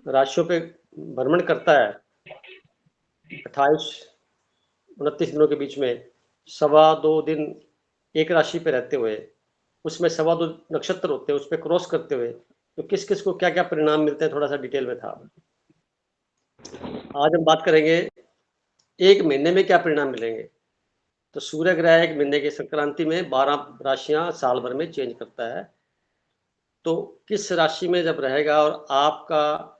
राशियों पे भ्रमण करता है 28-29 दिनों के बीच में, 2.25 दिन एक राशि पे रहते हुए, उसमें 2.25 नक्षत्र होते हैं, उस पर क्रॉस करते हुए, तो किस किस को क्या क्या परिणाम मिलते हैं, थोड़ा सा डिटेल में था। आज हम बात करेंगे एक महीने में क्या परिणाम मिलेंगे। तो सूर्य ग्रह एक महीने की संक्रांति में 12 राशियां साल भर में चेंज करता है। तो किस राशि में जब रहेगा और आपका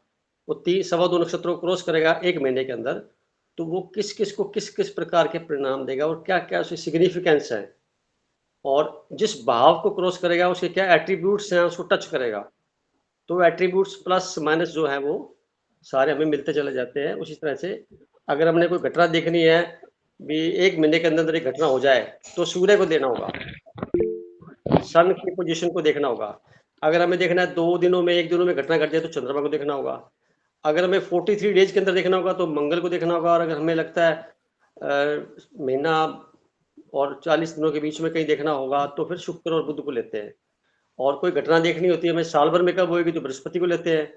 वो 2.25 नक्षत्रों को क्रॉस करेगा एक महीने के अंदर, तो वो किस किस को किस किस प्रकार के परिणाम देगा और क्या क्या उसकी सिग्निफिकेंस है, और जिस भाव को क्रॉस करेगा उसके क्या एट्रीब्यूट्स हैं, उसको टच करेगा। तो एट्रीब्यूट्स प्लस माइनस जो है वो सारे हमें मिलते चले जाते हैं। उसी तरह से अगर हमने कोई घटना देखनी है भी एक महीने के अंदर एक घटना हो जाए, तो सूर्य को देना होगा, सन की पोजीशन को देखना होगा। अगर हमें देखना है 2 दिनों में 1 दिनों में घटना घट जाए तो चंद्रमा को देखना होगा। अगर हमें 43 डेज के अंदर देखना होगा तो मंगल को देखना होगा। और अगर हमें लगता है महीना और 40 दिनों के बीच में कहीं देखना होगा तो फिर शुक्र और बुध को लेते हैं। और कोई घटना देखनी होती है हमें साल भर में कब होगी तो बृहस्पति को लेते हैं।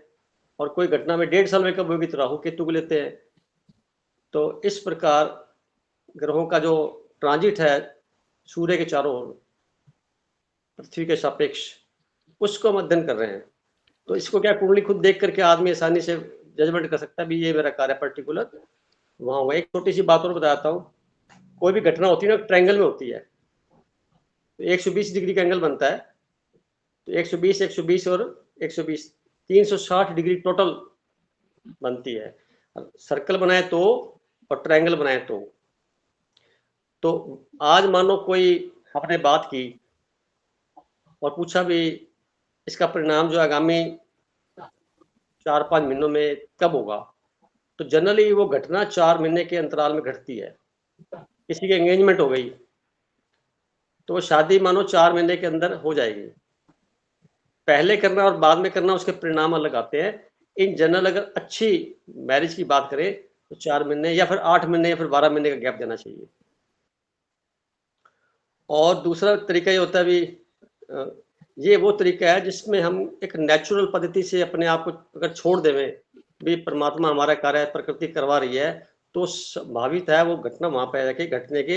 और कोई घटना में 1.5 साल में कब होगी तो राहु केतु को लेते हैं। तो इस प्रकार ग्रहों का जो ट्रांजिट है सूर्य के चारों ओर पृथ्वी के सापेक्ष, उसको हम अध्ययन कर रहे हैं। तो इसको क्या कुंडली खुद देख करके आदमी आसानी से जजमेंट कर सकता है भी ये मेरा कार्य पर्टिकुलर वहाँ हुआ। एक छोटी सी बात और बताता हूँ। कोई भी घटना होती है ना ट्रायंगल में होती है, तो 120 डिग्री का एंगल बनता है। तो 120 120 और 120 360 डिग्री टोटल बनती है। सर्कल बनाए तो और ट्रायंगल बनाए तो आज मानो कोई आपने बात की और पूछा भी इसका परिणाम जो आगामी 4-5 महीनों में कब होगा, तो जनरली वो घटना 4 महीने के अंतराल में घटती है। किसी की एंगेजमेंट हो गई तो वो शादी मानो 4 महीने के अंदर हो जाएगी। पहले करना और बाद में करना उसके परिणाम अलग आते हैं। इन जनरल अगर अच्छी मैरिज की बात करें तो 4 महीने या फिर 8 महीने या फिर 12 महीने का गैप देना चाहिए। और दूसरा तरीका ये होता है भी ये वो तरीका है जिसमें हम एक नेचुरल पद्धति से अपने आप को अगर छोड़ देवें भी परमात्मा हमारा कार्य प्रकृति करवा रही है, तो संभावित है वो घटना वहां पर जाके घटने के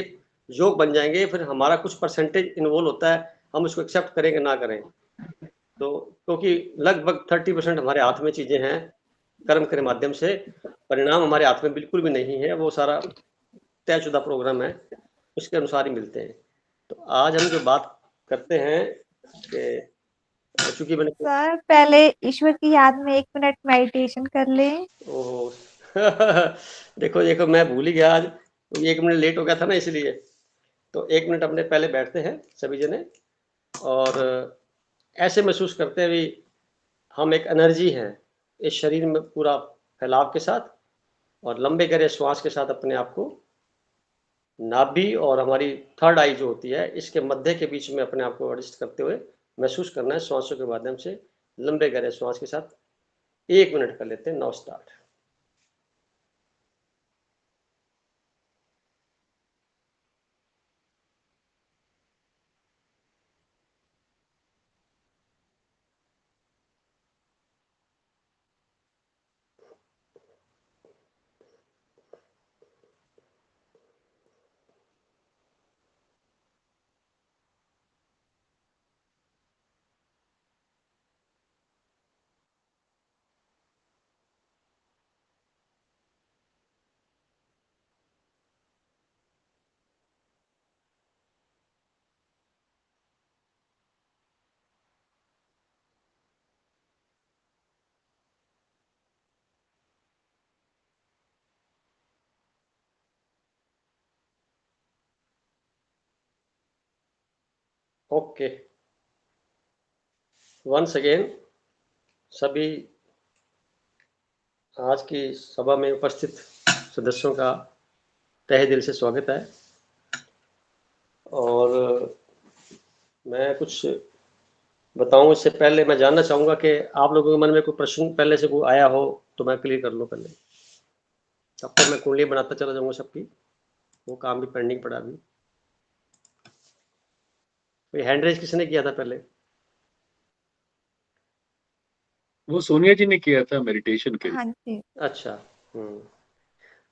योग बन जाएंगे। फिर हमारा कुछ परसेंटेज इन्वॉल्व होता है, हम उसको एक्सेप्ट करेंगे ना करें। तो क्योंकि लगभग 30% हमारे हाथ में चीजें हैं कर्म के माध्यम से, परिणाम हमारे हाथ में बिल्कुल भी नहीं है। वो सारा तयशुदा प्रोग्राम है, उसके अनुसार ही मिलते हैं। तो आज हम जो बात करते हैं कि चूंकि मैंने सर पहले ईश्वर की याद में 1 मिनट मेडिटेशन कर लें। ओहो देखो देखो मैं भूल ही गया आज, 1 मिनट लेट हो गया था ना इसलिए। तो 1 मिनट अपने पहले बैठते हैं सभी जने और ऐसे महसूस करते हैं भी हम एक एनर्जी है इस शरीर में पूरा फैलाव के साथ, और लंबे गहरे श्वास के साथ अपने आप को नाभि और हमारी थर्ड आई जो होती है इसके मध्य के बीच में अपने आप को एडजस्ट करते हुए महसूस करना है श्वासों के माध्यम से। लंबे गहरे श्वास के साथ 1 मिनट कर लेते हैं। Now start. Okay, once again सभी आज की सभा में उपस्थित सदस्यों का तहे दिल से स्वागत है। और मैं कुछ बताऊं इससे पहले मैं जानना चाहूंगा कि आप लोगों के मन में कोई प्रश्न पहले से कोई आया हो तो मैं क्लियर कर लूं पहले, तब तक मैं कुंडली बनाता चला जाऊंगा सबकी। वो काम भी पेंडिंग पड़ा अभी। हैंड रेज किसने किया था पहले? वो सोनिया जी ने किया था मेडिटेशन के लिए। हाँ जी। अच्छा।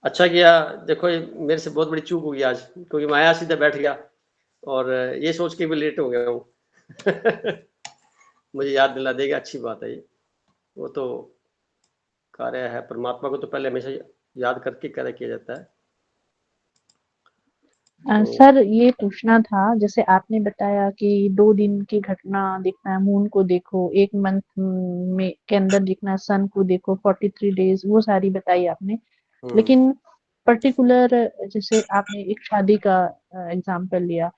अच्छा किया। देखो ये मेरे से बहुत बड़ी चूक हुई आज, क्योंकि मैं आया सीधा बैठ गया और ये सोच के भी लेट हो गया हूँ। मुझे याद दिला देगा, अच्छी बात है ये। वो तो कार्य है, परमात्मा को तो पहले हमेशा याद करके कार्य किया जाता है। तो सर ये पूछना था, जैसे आपने बताया कि 2 दिन की घटना देखना है, मून को देखो, 1 मंथ में के अंदर देखना है, सन को देखो, 43 डेज, वो सारी बताई आपने। लेकिन पर्टिकुलर जैसे आपने एक शादी का एग्जांपल लिया,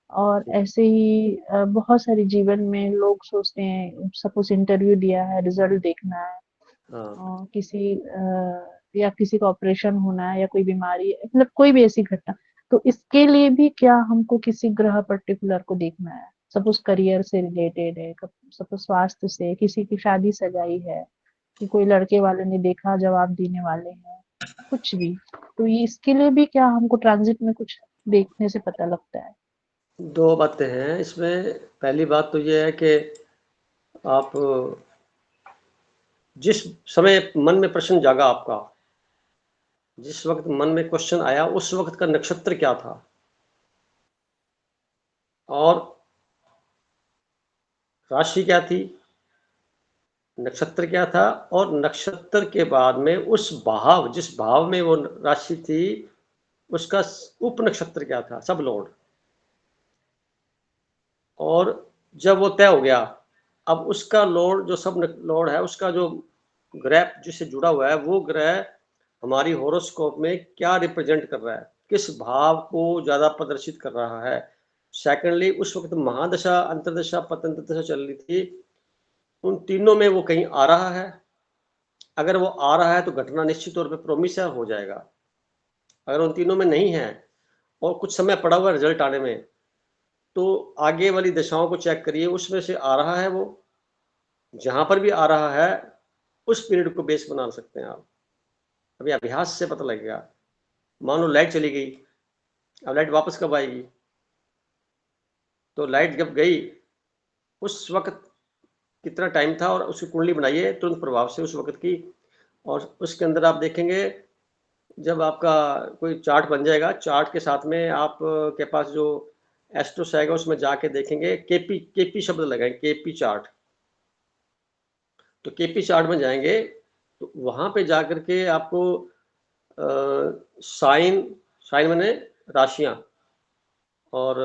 और ऐसे ही बहुत सारे जीवन में लोग सोचते हैं, सपोज इंटरव्यू दिया है, रिजल्ट देखना है, किसी या किसी का ऑपरेशन होना है, या कोई बीमारी, मतलब कोई भी ऐसी घटना, तो इसके लिए भी क्या हमको किसी ग्रह पर्टिकुलर को देखना है? सपोज करियर से रिलेटेड है, सपोज स्वास्थ्य से, किसी की शादी सगाई है, कि कोई लड़के वाले ने देखा जवाब देने वाले हैं, कुछ भी, तो ये इसके लिए भी क्या हमको ट्रांजिट में कुछ देखने से पता लगता है? 2 बातें हैं इसमें। पहली बात तो ये है कि आप जिस समय मन में प्रश्न जागा आपका, जिस वक्त मन में क्वेश्चन आया, उस वक्त का नक्षत्र क्या था और राशि क्या थी, नक्षत्र क्या था, और नक्षत्र के बाद में उस भाव, जिस भाव में वो राशि थी, उसका उप नक्षत्र क्या था, सब लॉर्ड। और जब वो तय हो गया, अब उसका लॉर्ड, जो सब लॉर्ड है, उसका जो ग्रह जिससे जुड़ा हुआ है, वो ग्रह हमारी होरोस्कोप में क्या रिप्रेजेंट कर रहा है, किस भाव को ज्यादा प्रदर्शित कर रहा है। सेकेंडली, उस वक्त महादशा, अंतरदशा, पतंत्र दशा चल रही थी, उन तीनों में वो कहीं आ रहा है। अगर वो आ रहा है तो घटना निश्चित तौर पे प्रोमिस हो जाएगा। अगर उन तीनों में नहीं है और कुछ समय पड़ा हुआ रिजल्ट आने में, तो आगे वाली दशाओं को चेक करिए, उसमें से आ रहा है वो। जहां पर भी आ रहा है, उस पीरियड को बेस बना सकते हैं आप। अभी अभ्यास से पता लगेगा। मान लो लाइट चली गई, अब लाइट वापस कब आएगी? तो लाइट जब गई, उस वक्त कितना टाइम था, और उसकी कुंडली बनाइए तुरंत प्रभाव से उस वक्त की, और उसके अंदर आप देखेंगे, जब आपका कोई चार्ट बन जाएगा, चार्ट के साथ में आप के पास जो एस्ट्रोस आएगा, उसमें जाके देखेंगे, केपी शब्द लगाएंगे, केपी चार्ट। तो केपी चार्ट में जाएंगे, तो वहां पे जाकर के आपको साइन, साइन माने राशियां, और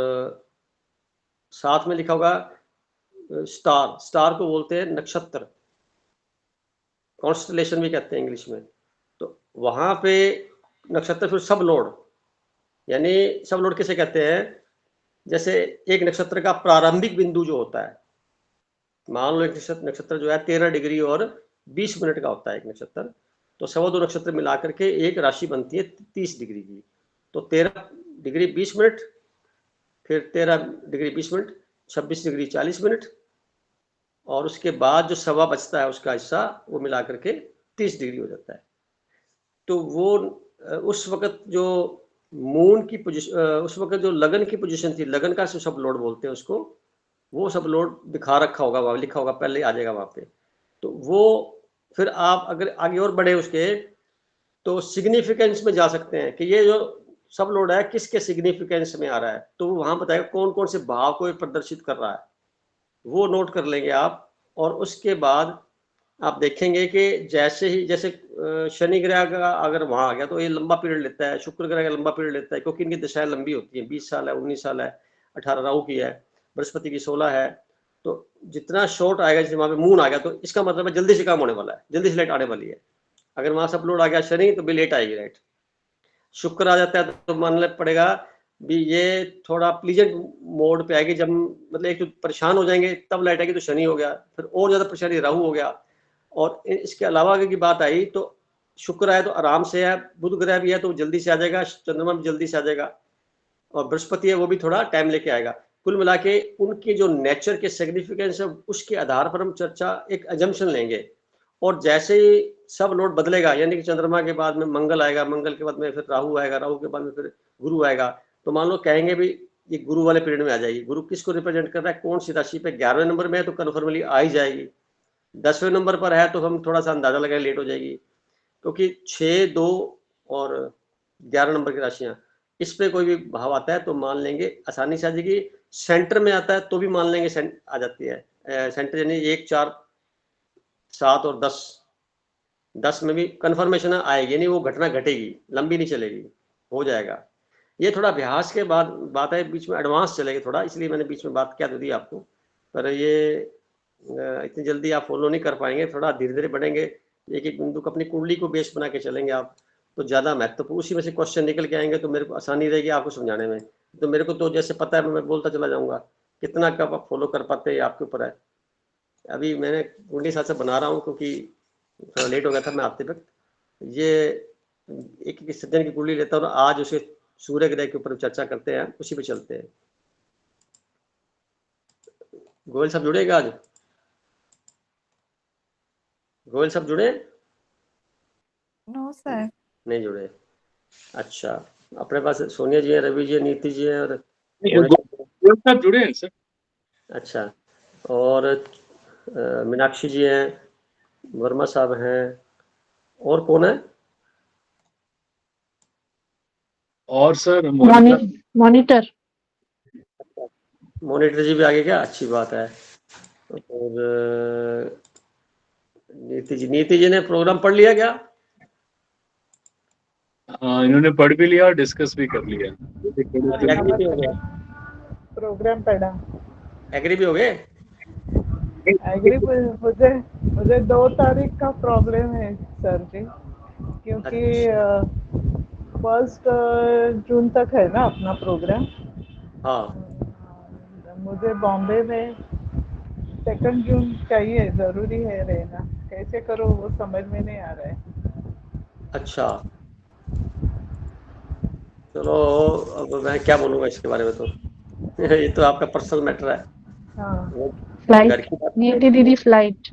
साथ में लिखा होगा स्टार, स्टार को बोलते हैं नक्षत्र, कॉन्स्टलेशन भी कहते हैं इंग्लिश में। तो वहां पे नक्षत्र, फिर सब लॉर्ड, यानी सब लॉर्ड किसे कहते हैं? जैसे एक नक्षत्र का प्रारंभिक बिंदु जो होता है, मान लो एक नक्षत्र जो है 13 डिग्री और 20 मिनट का होता है एक नक्षत्र, तो 2.25 नक्षत्र मिला करके एक राशि बनती है 30 डिग्री की। तो 13 डिग्री 20 मिनट, फिर 13 डिग्री 20 मिनट, 26 डिग्री 40 मिनट, और उसके बाद जो सवा बचता है उसका हिस्सा, वो मिला करके 30 डिग्री हो जाता है। तो वो उस वक्त जो मून की पोजीशन, उस वक्त जो लगन की पोजीशन थी, लगन का सब लोड बोलते हैं उसको, वो सब लोड दिखा रखा होगा वहां, लिखा होगा, पहले आ जाएगा वहां पे। तो वो फिर आप अगर आगे और बढ़े उसके, तो सिग्निफिकेंस में जा सकते हैं कि ये जो सब लोड है किसके सिग्निफिकेंस में आ रहा है, तो वहां बताएगा कौन कौन से भाव को प्रदर्शित कर रहा है, वो नोट कर लेंगे आप। और उसके बाद आप देखेंगे कि जैसे ही, जैसे शनि ग्रह का अगर वहां आ गया तो ये लंबा पीरियड लेता है, शुक्र ग्रह का लंबा पीरियड लेता है, क्योंकि इनकी दशाएं लंबी होती है, 20 साल है, 19 साल है, 18 राहु की है, बृहस्पति की 16 है। तो जितना शॉर्ट आएगा, जैसे वहां पे मून आ गया, तो इसका मतलब है जल्दी से काम होने वाला है, जल्दी से लाइट आने वाली है। अगर वहां सब लोड आ गया शनि, तो भी लेट आएगी लाइट। शुक्र आ जाता है तो मानना पड़ेगा भी ये थोड़ा प्लीजेंट मोड पे आएगी, जब मतलब एक तो परेशान हो जाएंगे तब लाइट आएगी, तो शनि हो गया। फिर और ज्यादा परेशानी राहु हो गया। और इसके अलावा अगर की बात आई तो शुक्र आए तो आराम से है, बुध ग्रह भी है तो जल्दी से आ जाएगा, चंद्रमा भी जल्दी से आ जाएगा, और बृहस्पति है वो भी थोड़ा टाइम लेके आएगा। कुल मिला के उनके जो नेचर के सिग्निफिकेंस है, उसके आधार पर हम चर्चा, एक अजम्पशन लेंगे। और जैसे ही सब लोड बदलेगा, यानी कि चंद्रमा के बाद में मंगल आएगा, मंगल के बाद में फिर राहु आएगा, राहु के बाद में फिर गुरु आएगा, तो मान लो कहेंगे भी ये गुरु वाले पीरियड में आ जाएगी। गुरु किसको रिप्रेजेंट कर रहा है, कौन सी राशि पे? 11वें नंबर में है तो कन्फर्मली आ ही जाएगी। 10वें नंबर पर है तो हम थोड़ा सा अंदाजा लगाए लेट हो जाएगी, क्योंकि 6, 2 और 11 नंबर की राशियां, इस पे कोई भी भाव आता है तो मान लेंगे आसानी से आ जाएगी। सेंटर में आता है तो भी मान लेंगे आ जाती है। सेंटर यानी 1, 4, 7 और 10 में भी कन्फर्मेशन आएगी, नहीं वो घटना घटेगी, लंबी नहीं चलेगी, हो जाएगा। ये थोड़ा अभ्यास के बाद बात है, बीच में एडवांस चलेगी थोड़ा, इसलिए मैंने बीच में बात क्या तो दी आपको, पर ये इतनी जल्दी आप फॉलो नहीं कर पाएंगे, थोड़ा धीरे धीरे बढ़ेंगे, एक एक बिंदु को अपनी कुंडली को बेस बना के चलेंगे आप तो ज़्यादा महत्वपूर्ण, उसी में से क्वेश्चन निकल के आएंगे तो मेरे को आसानी रहेगी आपको समझाने में। तो मेरे को तो जैसे पता है मैं बोलता चला जाऊंगा, कितना कब आप फॉलो कर पाते हैं आपके ऊपर है। अभी मैंने कुंडली साथ से बना रहा हूँ क्योंकि थोड़ा लेट हो गया था मैं आते वक्त। ये एक एक सज्जन की कुंडली लेता हूँ, आज उसे सूर्य ग्रह के ऊपर चर्चा करते हैं, उसी पे चलते हैं। गोयल साहब जुड़ेगा आज? गोयल साहब जुड़े? No sir. नहीं जुड़े। अच्छा, अपने पास सोनिया जी है, रवि जी है, नीति जी है और गोयल साहब जुड़े हैं सर। अच्छा, और मीनाक्षी जी हैं, वर्मा साहब हैं, और कौन है? और सर मॉनिटर मॉनिटर जी भी आगे क्या? अच्छी बात है। और नीति जी ने प्रोग्राम पढ़ लिया क्या? हाँ, इन्होंने पढ़ भी लिया और डिस्कस भी कर लिया। एग्री भी हो गया? प्रोग्राम पढ़ा। एग्री भी हो गए? एग्री मुझे 2 तारीख का प्रॉब्लम है सर जी, क्योंकि 1 जून तक है ना अपना प्रोग्राम। हाँ, मुझे बॉम्बे में 2 जून चाहिए, जरूरी है रहना। कैसे करो वो समझ में नहीं आ रहा है। अच्छा, चलो अब मैं क्या बोलूँगा इसके बारे में, तो ये तो आपका पर्सनल मैटर है। हाँ, वो घर फ्लाइट की बात। नियति दीदी फ्लाइट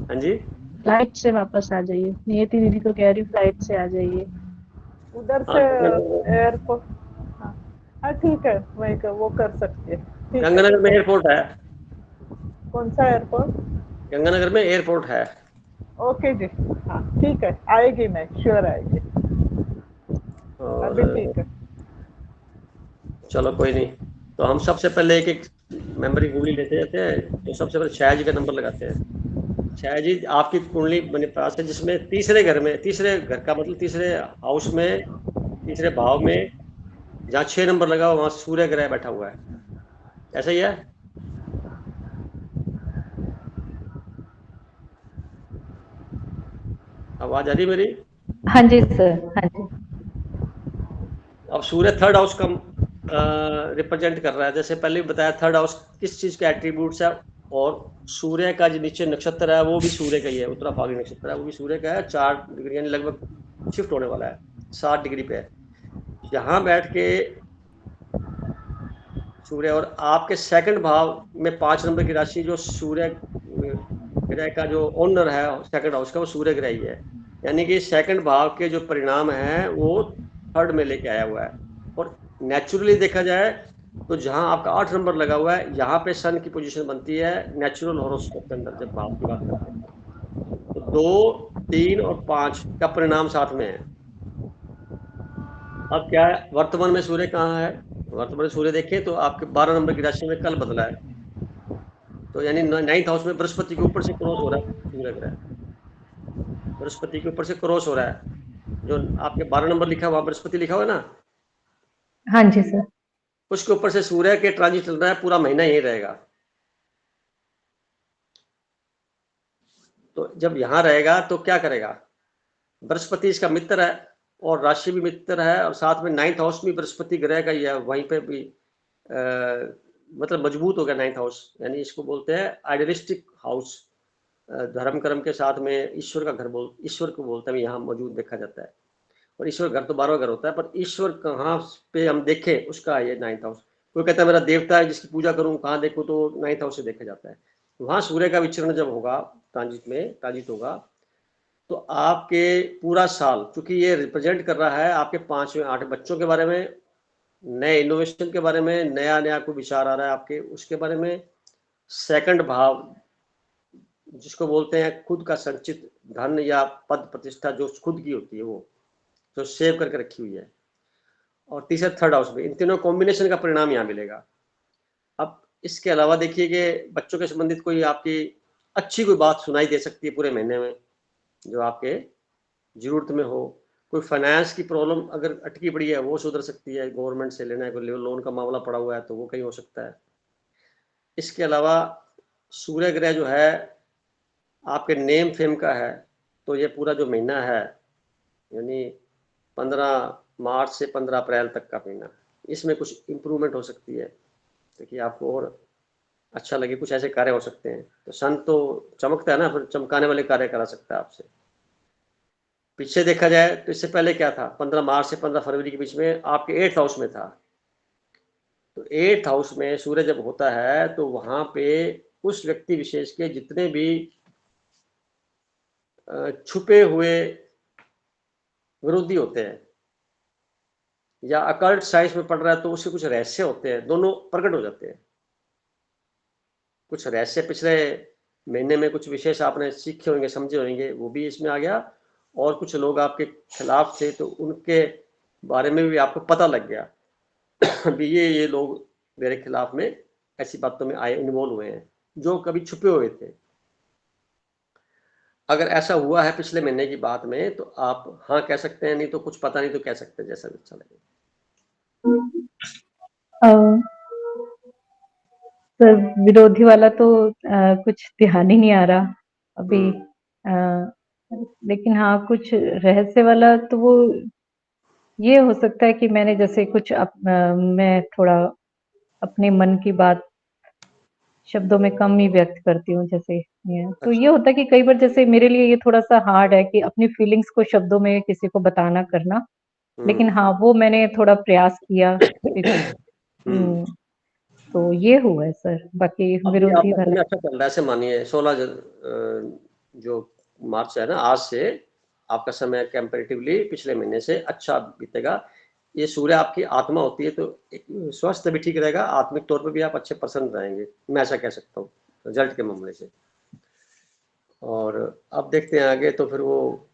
हाँ जी, फ्लाइट से वापस आ जाइए। नियति दीदी तो कह रही फ्लाइट से आ जाइए। उधर हाँ, से एयरपोर्ट। हाँ हाँ, ठीक है, मैं वो कर सकती है। ठीक है। गंगानगर में एयरपोर्ट है। कौन सा एयरपोर्ट? गंगानगर में एयरपोर्ट है। ओके जी, हाँ ठीक है, आएगी, मैं श्योर आएगी। अभी और ठीक है। चलो कोई नहीं, तो हम सबसे पहले एक एक मेंबर की कुंडली लेते जाते हैं। तो सबसे पहले छाया जी का नंबर लगाते हैं। छाया जी, आपकी कुंडली मेरे पास है जिसमें तीसरे घर का मतलब तीसरे हाउस में, तीसरे भाव में, जहाँ 6 नंबर लगा हुआ वहाँ सूर्य ग्रह बैठा हुआ है, ऐसा ही है? आवाज आ रही मेरी? हाँ जी सर, हाँ जी। अब सूर्य थर्ड हाउस का रिप्रेजेंट कर रहा है, जैसे पहले भी बताया थर्ड हाउस किस चीज के एट्रीब्यूट्स है, और सूर्य का जो नीचे नक्षत्र है वो भी सूर्य का ही है, उत्तरा फाल्गुनी नक्षत्र है, वो भी सूर्य का है। 4 डिग्री यानी लगभग शिफ्ट होने वाला है, 7 डिग्री पे है यहाँ बैठ के सूर्य। और आपके सेकंड भाव में 5 नंबर की राशि जो सूर्य ग्रह का जो ओनर है सेकंड हाउस का, वो सूर्य ग्रह ही है, यानी कि सेकंड भाव के जो परिणाम है वो थर्ड में लेके आया हुआ है। और नेचुरली देखा जाए तो जहां आपका 8 नंबर लगा हुआ है, यहाँ पे सन की पोजीशन बनती है नेचुरल हॉरोस्कोप के अंदर जब भाव की बात करते हैं, तो 2, 3 और 5 का परिणाम साथ में है। अब क्या है, वर्तमान में सूर्य कहाँ है? वर्तमान में सूर्य देखें तो आपके 12 नंबर की राशि में कल बदला है, तो यानी 9th हाउस में बृहस्पति के ऊपर से क्रॉस हो रहा है सूर्य ग्रह, बृहस्पति के ऊपर से क्रॉस हो रहा है। जो आपके 12 नंबर लिखा हुआ बृहस्पति लिखा हुआ है ना, हाँ जी सर। उसके ऊपर से सूर्य के ट्रांजिट चल रहा है, पूरा महीना यही रहेगा। तो जब यहाँ रहेगा तो क्या करेगा, बृहस्पति इसका मित्र है और राशि भी मित्र है, और साथ में 9th हाउस भी बृहस्पति ग्रह का ही है, वहीं पे भी मतलब मजबूत हो गया 9th हाउस, यानी इसको बोलते हैं आइडियलिस्टिक हाउस। धर्म कर्म के साथ में ईश्वर का घर ईश्वर को बोलते हैं, यहाँ मौजूद देखा जाता है। और ईश्वर घर तो 12वां घर होता है, पर ईश्वर कहाँ पे हम देखें उसका ये 9th हाउस। कोई कहता है मेरा देवता है जिसकी पूजा करूं, कहाँ देखूं, तो 9th हाउस से देखा जाता है। वहां सूर्य का विचरण जब होगा, ट्रांजिट होगा, तो आपके पूरा साल, चूंकि ये रिप्रेजेंट कर रहा है आपके 5वें 8 बच्चों के बारे में, नए इनोवेशन के बारे में, नया कोई विचार आ रहा है आपके उसके बारे में, सेकंड भाव जिसको बोलते हैं खुद का संचित धन या पद प्रतिष्ठा जो खुद की होती है, वो जो सेव करके रखी हुई है। और तीसरा थर्ड हाउस में, इन तीनों कॉम्बिनेशन का परिणाम यहाँ मिलेगा। अब इसके अलावा देखिए कि बच्चों के संबंधित कोई आपकी अच्छी कोई बात सुनाई दे सकती है पूरे महीने में, जो आपके जरूरत में हो। कोई फाइनेंस की प्रॉब्लम अगर अटकी पड़ी है वो सुधर सकती है, गवर्नमेंट से लेना है, कोई लोन का मामला पड़ा हुआ है तो वो कहीं हो सकता है। इसके अलावा सूर्य ग्रह जो है आपके नेम फेम का है, तो ये पूरा जो महीना है यानी 15 मार्च से 15 अप्रैल तक का महीना, इसमें कुछ इम्प्रूवमेंट हो सकती है, देखिए आपको और अच्छा लगे, कुछ ऐसे कार्य हो सकते हैं। तो सन तो चमकता है ना, फिर चमकाने वाले कार्य करा सकता है आपसे। पीछे देखा जाए तो इससे पहले क्या था, 15 मार्च से 15 फरवरी के बीच में आपके 8th हाउस में था। तो 8th हाउस में सूर्य जब होता है तो वहां पे उस व्यक्ति विशेष के जितने भी छुपे हुए विरोधी होते हैं या अकल्ट साइंस में पढ़ रहा है तो उसके कुछ रहस्य होते हैं, दोनों प्रकट हो जाते हैं। कुछ रहस्य पिछले महीने में कुछ विशेष आपने सीखे होंगे, समझे होंगे, वो भी इसमें आ गया। और कुछ लोग आपके खिलाफ थे तो उनके बारे में भी आपको पता लग गया भी ये लोग मेरे खिलाफ में ऐसी बातों में आए, इन्वॉल्व हुए हैं, जो कभी छुपे हुए थे। अगर ऐसा हुआ है पिछले महीने की बात में तो आप हाँ कह सकते हैं, नहीं तो कुछ पता नहीं तो कह सकते हैं, जैसा भी अच्छा लगे। सर विरोधी वाला तो कुछ ध्यान ही नहीं आ रहा अभी। लेकिन हाँ कुछ रहस्य वाला तो वो ये हो सकता है कि मैंने जैसे कुछ मैं थोड़ा अपने मन की बात शब्दों में कम ही व्यक्त करती हूँ, जैसे तो ये होता है कि कई बार जैसे मेरे लिए ये थोड़ा सा हार्ड है कि अपनी फीलिंग्स को शब्दों में किसी को बताना करना। लेकिन हाँ वो मैंने थोड़ा प्रयास किया। तो ये हुआ है सर, बाकी विरोधी वाला अच्छा चल रहा है। ऐसे मानिए 16 जो मार्च है ना, आज से आपका समय कंपैरेटिवली पिछले महीने से अच्छा बीतेगा। ये सूर्य आपकी आत्मा होती है तो स्वास्थ्य भी ठीक रहेगा, आत्मिक तौर पर भी आप अच्छे प्रसन्न रहेंगे, मैं ऐसा कह सकता हूँ रिजल्ट के मामले से। और अब देखते हैं आगे, तो फिर वो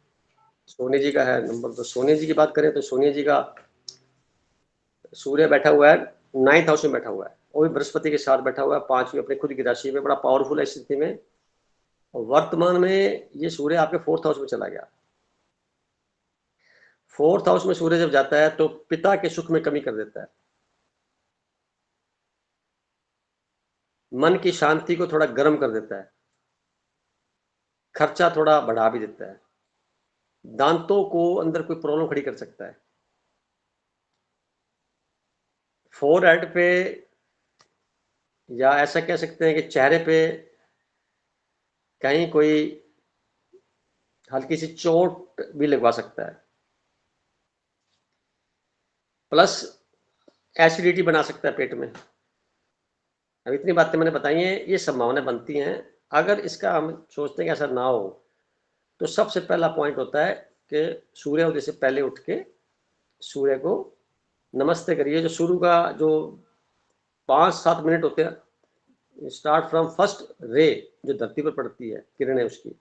सोनी जी का है नंबर। तो सोनी जी की बात करें तो सोनी जी का सूर्य बैठा हुआ है 9th हाउस में बैठा हुआ है, वो भी बृहस्पति के साथ बैठा हुआ है 5वीं अपने खुद की राशि में, बड़ा पावरफुल है स्थिति में। और वर्तमान में ये सूर्य आपके 4th हाउस में चला गया। 4th हाउस में सूर्य जब जाता है तो पिता के सुख में कमी कर देता है, मन की शांति को थोड़ा गर्म कर देता है, खर्चा थोड़ा बढ़ा भी देता है, दांतों को अंदर कोई प्रॉब्लम खड़ी कर सकता है, फोरहेड पे या ऐसा कह सकते हैं कि चेहरे पे कहीं कोई हल्की सी चोट भी लगवा सकता है, प्लस एसिडिटी बना सकता है पेट में। अब इतनी बातें मैंने बताई हैं, ये संभावनाएं बनती हैं। अगर इसका हम सोचते हैं कि ऐसा ना हो तो सबसे पहला पॉइंट होता है कि सूर्योदय से पहले उठ के सूर्य को नमस्ते करिए। जो शुरू का जो 5-7 मिनट होते हैं, स्टार्ट फ्रॉम फर्स्ट रे जो धरती पर पड़ती है किरणें उसकी,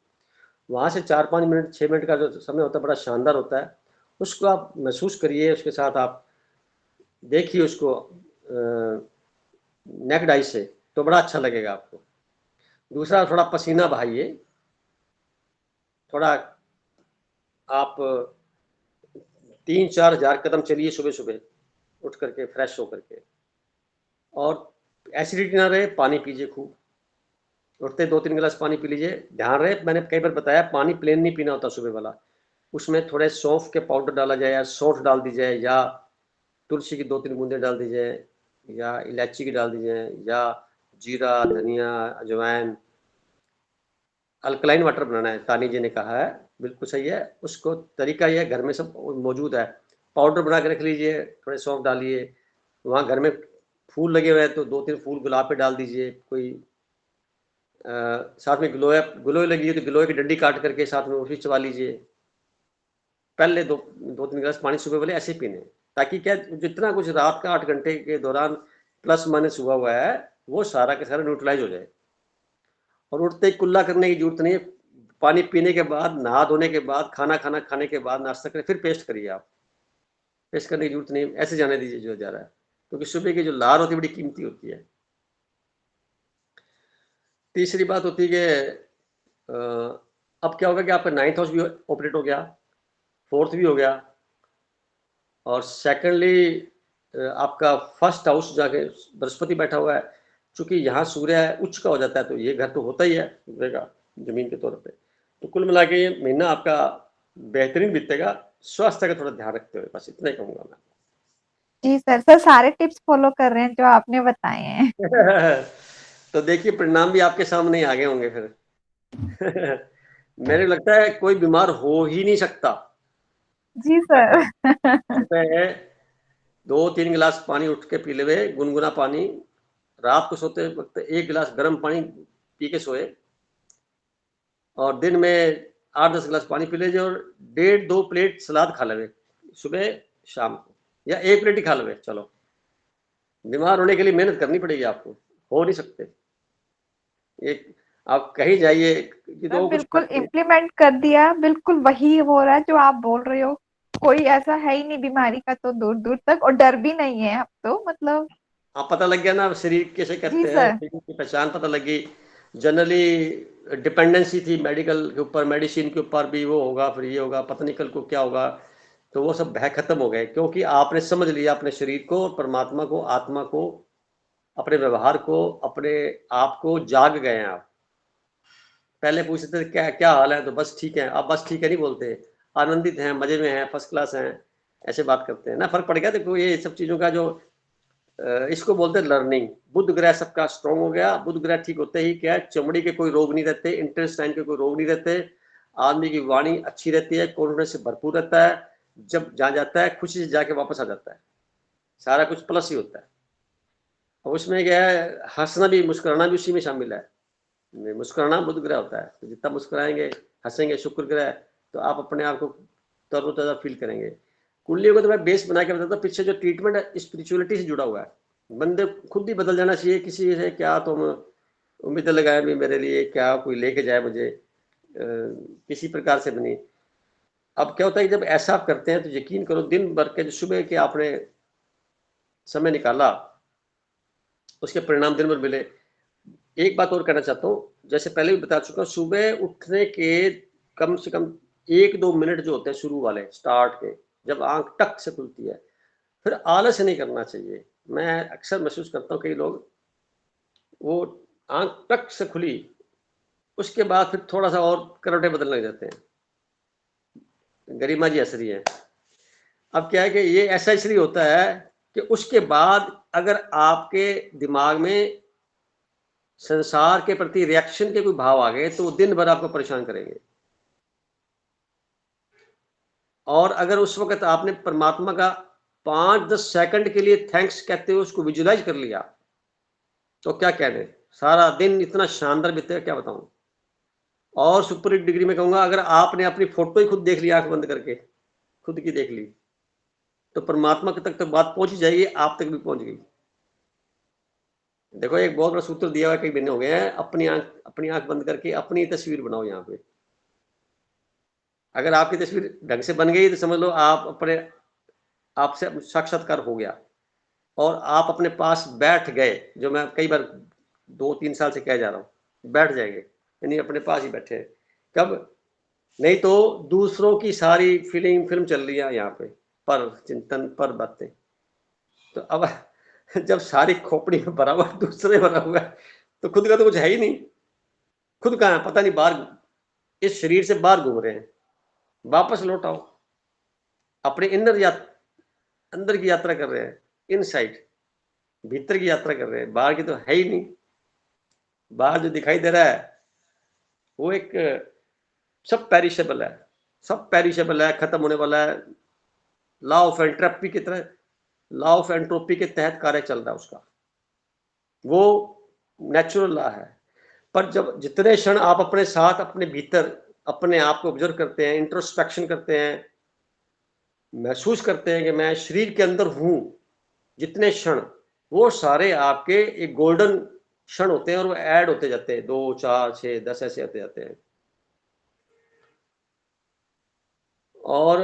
वहाँ से 4-5 मिनट 6 मिनट का जो समय होता है बड़ा शानदार होता है। उसको आप महसूस करिए, उसके साथ आप देखिए उसको नेक्ड आई से, तो बड़ा अच्छा लगेगा आपको। दूसरा, थोड़ा पसीना बहाइए, थोड़ा आप 3-4 हज़ार कदम चलिए सुबह सुबह उठ करके फ्रेश हो करके। और एसिडिटी ना रहे, पानी पीजिए खूब, उठते 2-3 गिलास पानी पी लीजिए। ध्यान रहे, मैंने कई बार बताया पानी प्लेन नहीं पीना होता सुबह वाला, उसमें थोड़े सौंफ के पाउडर डाला जाए या सौंठ डाल दी जाए या तुलसी की 2-3 बूंदे डाल दी जाए या इलायची की डाल दी जाए या जीरा, धनिया, अजवाइन। अल्कलाइन वाटर बनाना है, तानी जी ने कहा है, बिल्कुल सही है। उसको तरीका यह घर में सब मौजूद है, पाउडर बना के रख लीजिए, थोड़े सौंफ डालिए। वहाँ घर में फूल लगे हुए हैं तो 2-3 फूल गुलाब पे डाल दीजिए। कोई साथ में गिलोय लगी है तो गिलोय की डंडी काट करके साथ में उसी चबा लीजिए। पहले 2-3 गिलास पानी सुबह वाले ऐसे पीने, ताकि क्या जितना कुछ रात का 8 घंटे के दौरान प्लस माइनस हुआ हुआ है वो सारा के सारा न्यूट्रलाइज हो जाए। और उठते ही कुल्ला करने की जरूरत नहीं है। पानी पीने के बाद, नहा धोने के बाद, खाना खाने के बाद, नाश्ता करें, फिर पेस्ट करिए आप। पेस्ट करने की जरूरत नहीं, ऐसे जाने दीजिए जो जा रहा है, क्योंकि सुबह की जो लहर होती है बड़ी कीमती होती है। तीसरी बात होती है कि अब क्या होगा कि आपका 9th हाउस भी ऑपरेट हो गया, 4th भी हो गया, और सेकेंडली आपका 1st हाउस जाके बृहस्पति बैठा हुआ है। चूंकि यहाँ सूर्य उच्च का हो जाता है तो ये घर तो होता ही है सूर्य का जमीन के तौर पे। तो कुल मिला के ये महीना आपका बेहतरीन बीतेगा, स्वास्थ्य का थोड़ा ध्यान रखते हुए, बस इतना ही कहूंगा मैं। जी सर, सर सारे टिप्स फॉलो कर रहे हैं जो आपने बताए हैं। तो देखिए परिणाम भी आपके सामने ही आ गए होंगे फिर। मेरे लगता है कोई बीमार हो ही नहीं सकता। जी सर। सुबह 2-3 गिलास पानी उठ के पी ले, गुनगुना पानी। रात को सोते वक्त 1 गिलास गर्म पानी पी के सोए, और दिन में 8-10 गिलास पानी पी लीजिए, और 1.5-2 प्लेट सलाद खा ले सुबह शाम को, या 1 प्लेट ही खा ले। चलो, बीमार होने के लिए मेहनत करनी पड़ेगी आपको, हो नहीं सकते। एक आप कहीं जाइए कि तो बिल्कुल इम्प्लीमेंट कर दिया, बिल्कुल वही हो रहा है जो आप बोल रहे हो। कोई ऐसा है ही नहीं बीमारी का तो दूर दूर तक, और डर भी नहीं है अब तो, मतलब हाँ, पता लग गया ना शरीर कैसे करते हैं, शरीर की पहचान पता लगी। जनरली डिपेंडेंसी थी मेडिकल के ऊपर, मेडिसिन के ऊपर भी, वो होगा फिर ये होगा, पता नहीं कल को क्या होगा। तो वो सब भय खत्म हो गए, क्योंकि आपने समझ लिया अपने शरीर को, परमात्मा को, आत्मा को, अपने व्यवहार को, अपने आप को, जाग गए हैं आप। पहले पूछते थे क्या क्या हाल है, तो बस ठीक है। अब बस ठीक है नहीं बोलते, आनंदित हैं, मजे में हैं, फर्स्ट क्लास हैं, ऐसे बात करते हैं ना। फर्क पड़ गया। देखो ये सब चीजों का जो इसको बोलते हैं लर्निंग। बुध ग्रह सबका स्ट्रॉन्ग हो गया। बुध ग्रह ठीक होते ही क्या है, चमड़ी के कोई रोग नहीं रहते, इंटेस्टाइन के कोई रोग नहीं रहते, आदमी की वाणी अच्छी रहती है, कॉन्फिडेंस से भरपूर रहता है, जब जहाँ जाता है खुशी से जाके वापस आ जाता है, सारा कुछ प्लस ही होता है। और उसमें क्या है, हंसना भी, मुस्कुराना भी उसी में शामिल है। मुस्कुराना बुध ग्रह होता है, तो जितना मुस्कुराएंगे, हंसेंगे, शुक्र ग्रह, तो आप अपने आप को तरोताजा फील करेंगे। कुंडलियों को तो मैं बेस बना के बताता हूँ, पीछे जो ट्रीटमेंट है स्पिरिचुअलिटी से जुड़ा हुआ है। बंदे खुद ही बदल जाना चाहिए। किसी से क्या तुम उम्मीद लगाए भी मेरे लिए, क्या कोई लेके जाए मुझे, किसी प्रकार से बनी। अब क्या होता है कि जब ऐसा आप करते हैं तो यकीन करो, दिन भर के जो सुबह के आपने समय निकाला, उसके परिणाम दिन भर मिले। एक बात और कहना चाहता हूँ, जैसे पहले भी बता चुका हूँ, सुबह उठने के कम से कम 1-2 मिनट जो होते हैं शुरू वाले, स्टार्ट के, जब आंख टक से खुलती है, फिर आलस नहीं करना चाहिए। मैं अक्सर महसूस करता हूँ कई लोग, वो आंख टक से खुली, उसके बाद फिर थोड़ा सा और करवटें बदलने लग जाते हैं। गरिमा जी हंस रही है। अब क्या है कि ये ऐसा इसलिए होता है कि उसके बाद अगर आपके दिमाग में संसार के प्रति रिएक्शन के कोई भाव आ गए, तो वो दिन भर आपको परेशान करेंगे। और अगर उस वक्त आपने परमात्मा का 5-10 सेकंड के लिए थैंक्स कहते हुए उसको विजुलाइज कर लिया, तो क्या कहने, सारा दिन इतना शानदार बीतेगा, क्या बताऊं। और सुपर डिग्री में कहूंगा, अगर आपने अपनी फोटो ही खुद देख ली, आंख बंद करके खुद की देख ली, तो परमात्मा तक तो बात पहुंच जाएगी, आप तक भी पहुंच गई। देखो एक बहुत बड़ा सूत्र दिया हुआ, कई महीने हो गए हैं, अपनी आंख बंद करके अपनी तस्वीर बनाओ। यहाँ पे अगर आपकी तस्वीर ढंग से बन गई तो समझ लो आप अपने आपसे साक्षात्कार हो गया, और आप अपने पास बैठ गए, जो मैं कई बार 2-3 साल से कह जा रहा हूँ, बैठ जाएंगे, यानी अपने पास ही बैठे हैं। कब नहीं तो दूसरों की सारी फिल्म चल रही है यहाँ पे, पर चिंतन पर बातें। तो अब जब सारी खोपड़ी में भरा हुआ दूसरे भरा हुआ है, तो खुद का तो कुछ है ही नहीं। खुद कहाँ है पता नहीं, बाहर, इस शरीर से बाहर घूम रहे हैं। वापस लौट आओ, अपने अंदर की यात्रा कर रहे हैं, इनसाइड, भीतर की यात्रा कर रहे हैं, बाहर की तो है ही नहीं। बाहर जो दिखाई दे रहा है वो एक सब पेरिशेबल है, सब पेरिशेबल है, खत्म होने वाला है। लॉ ऑफ एंट्रोपी की तरह, लॉ ऑफ एंट्रोपी के तहत कार्य चल रहा है उसका, वो नेचुरल लॉ है। पर जब जितने क्षण आप अपने साथ, अपने भीतर अपने आप को ऑब्जर्व करते हैं, इंट्रोस्पेक्शन करते हैं, महसूस करते हैं कि मैं शरीर के अंदर हूं, जितने क्षण, वो सारे आपके एक गोल्डन क्षण होते हैं और वो ऐड होते जाते हैं, 2 4 6 10 ऐसे होते जाते हैं। और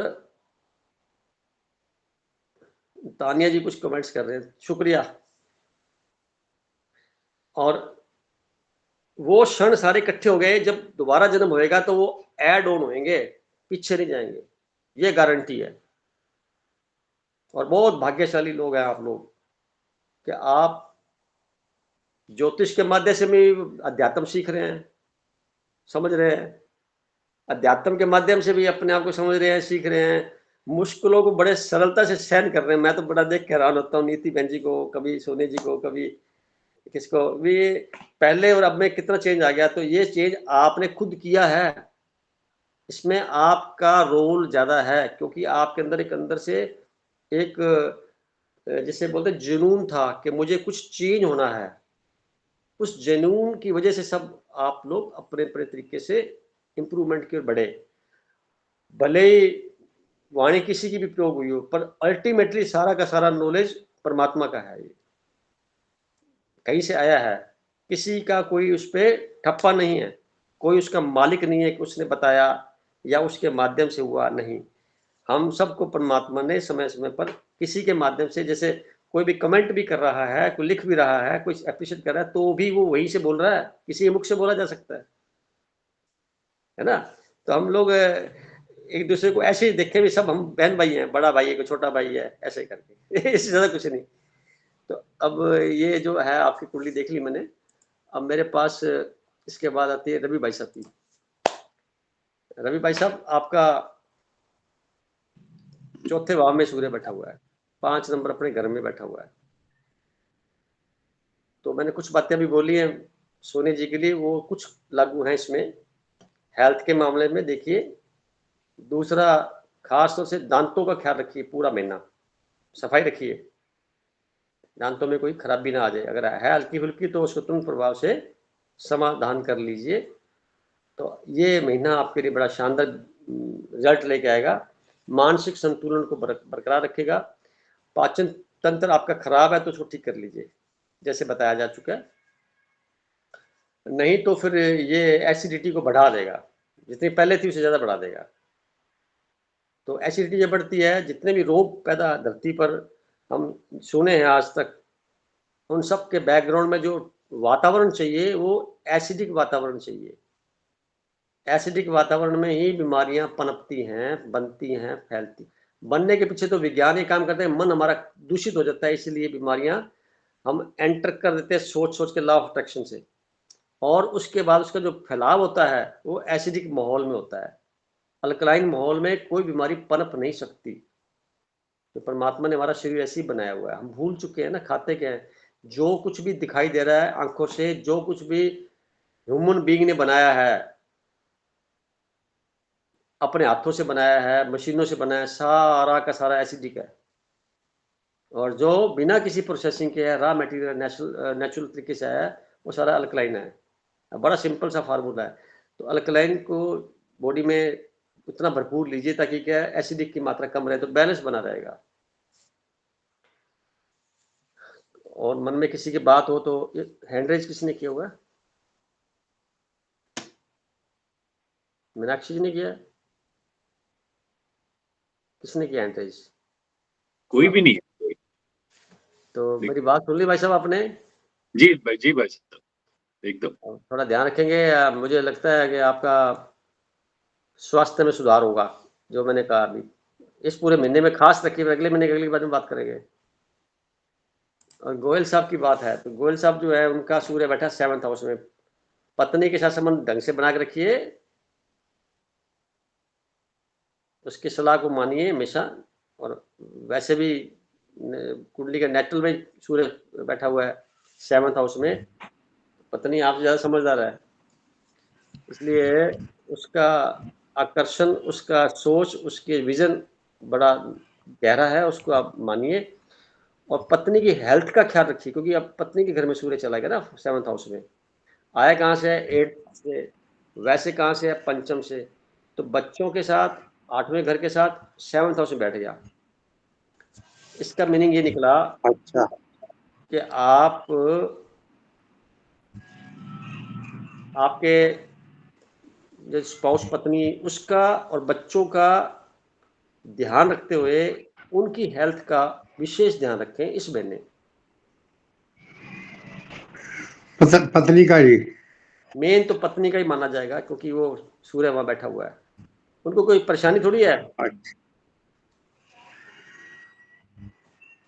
तानिया जी कुछ कमेंट्स कर रहे हैं, शुक्रिया। और वो क्षण सारे इकट्ठे हो गए, जब दोबारा जन्म होएगा तो वो ऐड ऑन होंगे, पीछे नहीं जाएंगे, ये गारंटी है। और बहुत भाग्यशाली लोग हैं आप लोग कि आप ज्योतिष के माध्यम से भी अध्यात्म सीख रहे हैं, समझ रहे हैं, अध्यात्म के माध्यम से भी अपने आप को समझ रहे हैं, सीख रहे हैं, मुश्किलों को बड़े सरलता से सहन कर रहे हैं। मैं तो बड़ा देख के हैरान होता हूँ नीति बहन जी को, कभी सोनी जी को, कभी किसको भी, पहले और अब में कितना चेंज आ गया। तो ये चेंज आपने खुद किया है, इसमें आपका रोल ज्यादा है, क्योंकि आपके अंदर एक अंदर से एक जिसे बोलते जुनून था कि मुझे कुछ चेंज होना है। उस जुनून की वजह से सब आप लोग अपने अपने तरीके से इंप्रूवमेंट की ओर बढ़े। भले ही वाणी किसी की भी प्रयोग हुई हो, पर अल्टीमेटली सारा का सारा नॉलेज परमात्मा का है, ये कहीं से आया है, किसी का कोई उस पर ठप्पा नहीं है, कोई उसका मालिक नहीं है कि उसने बताया या उसके माध्यम से हुआ, नहीं। हम सबको परमात्मा ने समय समय पर किसी के माध्यम से, जैसे कोई भी कमेंट भी कर रहा है, कोई लिख भी रहा है, कोई एप्रिशिएट कर रहा है, तो भी वो वहीं से बोल रहा है, किसी के मुख से बोला जा सकता है ना। तो हम लोग एक दूसरे को ऐसे ही देखे भी, सब हम बहन भाई हैं, बड़ा भाई है कोई छोटा भाई है, ऐसे करके इससे ज्यादा कुछ नहीं। तो अब ये जो है आपकी कुंडली देख ली मैंने, अब मेरे पास इसके बाद आती है रवि भाई साहब की। रवि भाई साहब, आपका चौथे भाव में सूर्य बैठा हुआ है, 5 नंबर अपने घर में बैठा हुआ है। तो मैंने कुछ बातें भी बोली हैं सोनी जी के लिए, वो कुछ लागू हैं इसमें। हेल्थ के मामले में देखिए, दूसरा खास तौर से दांतों का ख्याल रखिए, पूरा महीना सफाई रखिए, दांतों में कोई खराबी ना आ जाए। अगर है हल्की फुल्की तो उसको तुरंत प्रभाव से समाधान कर लीजिए। तो ये महीना आपके लिए बड़ा शानदार रिजल्ट लेके आएगा। मानसिक संतुलन को बरकरार रखेगा। पाचन तंत्र आपका खराब है तो उसको ठीक कर लीजिए, जैसे बताया जा चुका है, नहीं तो फिर ये एसिडिटी को बढ़ा देगा, जितनी पहले थी उससे ज़्यादा बढ़ा देगा। तो एसिडिटी जब बढ़ती है, जितने भी रोग पैदा धरती पर हम सुने हैं आज तक, उन सब के बैकग्राउंड में जो वातावरण चाहिए वो एसिडिक वातावरण चाहिए। एसिडिक वातावरण में ही बीमारियां पनपती हैं, बनती हैं, फैलती। बनने के पीछे तो विज्ञान ही काम करते हैं, मन हमारा दूषित हो जाता है, इसलिए बीमारियां हम एंटर कर देते हैं सोच सोच के, लॉ ऑफ अट्रैक्शन से। और उसके बाद उसका जो फैलाव होता है वो एसिडिक माहौल में होता है। अल्कलाइन माहौल में कोई बीमारी पनप नहीं सकती। तो परमात्मा ने हमारा शरीर ऐसे ही बनाया हुआ है, हम भूल चुके हैं ना खाते क्या है। जो कुछ भी दिखाई दे रहा है आंखों से, जो कुछ भी ह्यूमन बीइंग ने बनाया है, अपने हाथों से बनाया है, मशीनों से बनाया है, सारा का सारा एसिडिक है। और जो बिना किसी प्रोसेसिंग के है, रॉ मटेरियल नेचुरल तरीके से है, वो सारा अल्कलाइन है। बड़ा सिंपल सा फार्मूला है। तो अल्कलाइन को बॉडी में उतना भरपूर लीजिए ताकि क्या एसिडिक की मात्रा कम रहे, तो बैलेंस बना रहेगा। और मन में किसी की बात हो तो हैंड रेज किसने किया हुआ है? मीनाक्षी जी ने किया? किसने किया हैंड रेज? कोई भी नहीं है। तो मेरी बात सुन ली भाई साहब आपने? जी भाई साहब, एकदम। थोड़ा ध्यान रखेंगे, मुझे लगता है कि आपका स्वास्थ्य में सुधार होगा, जो मैंने कहा अभी इस पूरे महीने में खास रखिए, अगले महीने के अगली बार में बात करेंगे। और गोयल साहब की बात है, तो गोयल साहब जो है उनका सूर्य बैठा 7th हाउस में। पत्नी के साथ संबंध ढंग से बना के रखिए, उसकी सलाह को मानिए हमेशा। और वैसे भी कुंडली का नेचुरल में सूर्य बैठा हुआ है 7th हाउस में, पत्नी आपसे ज्यादा समझदार है, इसलिए उसका आकर्षण, उसका सोच, उसके विजन बड़ा गहरा है, उसको आप मानिए। और पत्नी की हेल्थ का ख्याल रखिए, क्योंकि अब पत्नी के घर में सूर्य चला गया ना 7th हाउस में। आया कहाँ से है? 8th से। वैसे कहाँ से है? पंचम से। तो बच्चों के साथ 8वें घर के साथ 7th हाउस में बैठ गया। इसका मीनिंग ये निकला अच्छा कि आप आपके जो स्पाउस पत्नी उसका और बच्चों का ध्यान रखते हुए उनकी हेल्थ का विशेष ध्यान रखें इस महीने। पत्नी का जी। मेन तो पत्नी का ही माना जाएगा क्योंकि वो सूर्य वहां बैठा हुआ है। उनको कोई परेशानी थोड़ी है, अच्छा।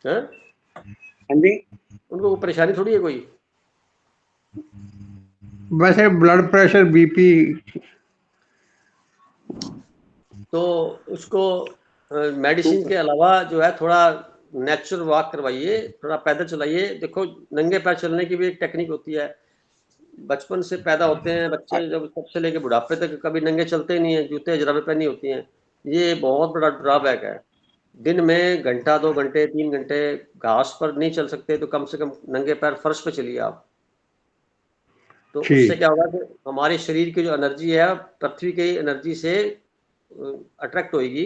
हैं? हाँ जी। उनको कोई परेशानी थोड़ी है कोई। वैसे ब्लड प्रेशर, बीपी। तो उसको मेडिसिन के अलावा जो है थोड़ा नेचुरल वॉक करवाइए, थोड़ा पैदल चलाइए। देखो नंगे पैर चलने की भी एक टेक्निक होती है। बचपन से पैदा होते हैं बच्चे, जब तब से लेके बुढ़ापे तक कभी नंगे चलते ही नहीं है, जूते जुराबे पहनी होती हैं। ये बहुत बड़ा ड्रॉबैक है। दिन में घंटा 2 घंटे 3 घंटे घास पर नहीं चल सकते तो कम से कम नंगे पैर फर्श पे चलिए आप। तो उससे क्या होगा कि हमारे शरीर की जो एनर्जी है पृथ्वी की एनर्जी से अट्रैक्ट होगी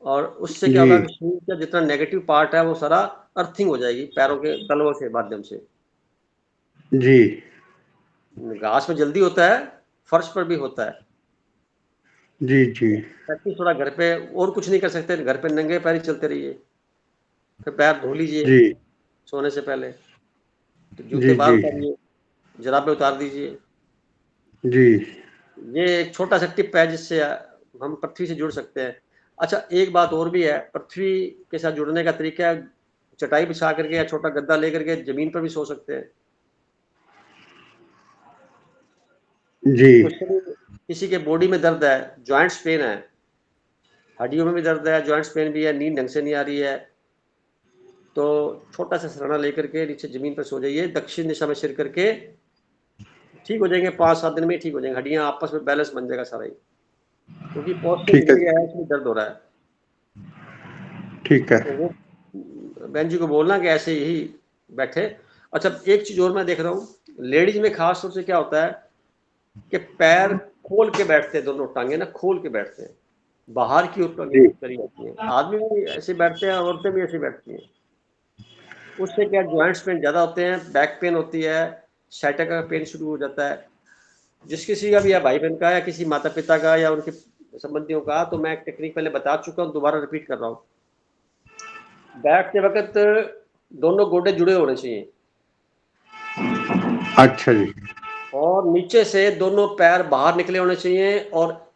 और उससे क्या होगा कि शरीर का जितना नेगेटिव पार्ट है वो सारा अर्थिंग हो जाएगी पैरों के तलवों के माध्यम से। जी घास में जल्दी होता है, फर्श पर भी होता है। जी जी प्रैक्टिस थोड़ा घर पे, और कुछ नहीं कर सकते, घर पे नंगे पैर ही चलते रहिए। फिर पैर धो लीजिए जी सोने से पहले, तो जूते जी बाहर जी उतारिए, जुराबे उतार दीजिए। जी ये एक छोटा सा टिप है जिससे हम पृथ्वी से जुड़ सकते हैं। अच्छा एक बात और भी है, पृथ्वी के साथ जुड़ने का तरीका है, चटाई बिछा करके या छोटा गद्दा लेकर के जमीन पर भी सो सकते हैं। जी किसी के बॉडी में दर्द है, जॉइंट्स पेन है, हड्डियों में भी दर्द है, जॉइंट्स पेन भी है, नींद ढंग से नहीं आ रही है, तो छोटा सा सरना लेकर के नीचे जमीन पर सो जाइए, दक्षिण दिशा में सिर करके। ठीक हो जाएंगे, 5-7 दिन में ठीक हो जाएंगे। हड्डियां आपस में बैलेंस बन जाएगा सारा ही, क्योंकि पोस्चर ठीक है। बिगड़ गया है इसमें दर्द हो रहा है। ठीक है। तो वो बहन जी को बोलना कि ऐसे यही बैठे। अच्छा एक चीज और मैं देख रहा हूँ, लेडीज में खास तौर से क्या होता है कि पैर खोल के बैठते हैं, दोनों टांगे ना खोल के बैठते हैं, बाहर की ओर टांगे करी होती हैं। आदमी भी ऐसे बैठते हैं, औरतें भी ऐसे बैठती हैं। उससे क्या जॉइंट्स पेन ज्यादा होते हैं, बैक पेन होती है, साइटिका का पेन शुरू हो जाता है। जिस किसी का भी या भाई बहन का या किसी माता पिता का या उनके संबंधियों का, तो मैं एक टेक्निक पहले बता चुका हूँ, दोबारा रिपीट कर रहा हूँ। बैठते वक्त दोनों गोडे जुड़े होने चाहिए अच्छा जी। और नीचे से दोनों पैर बाहर निकले होने चाहिए, और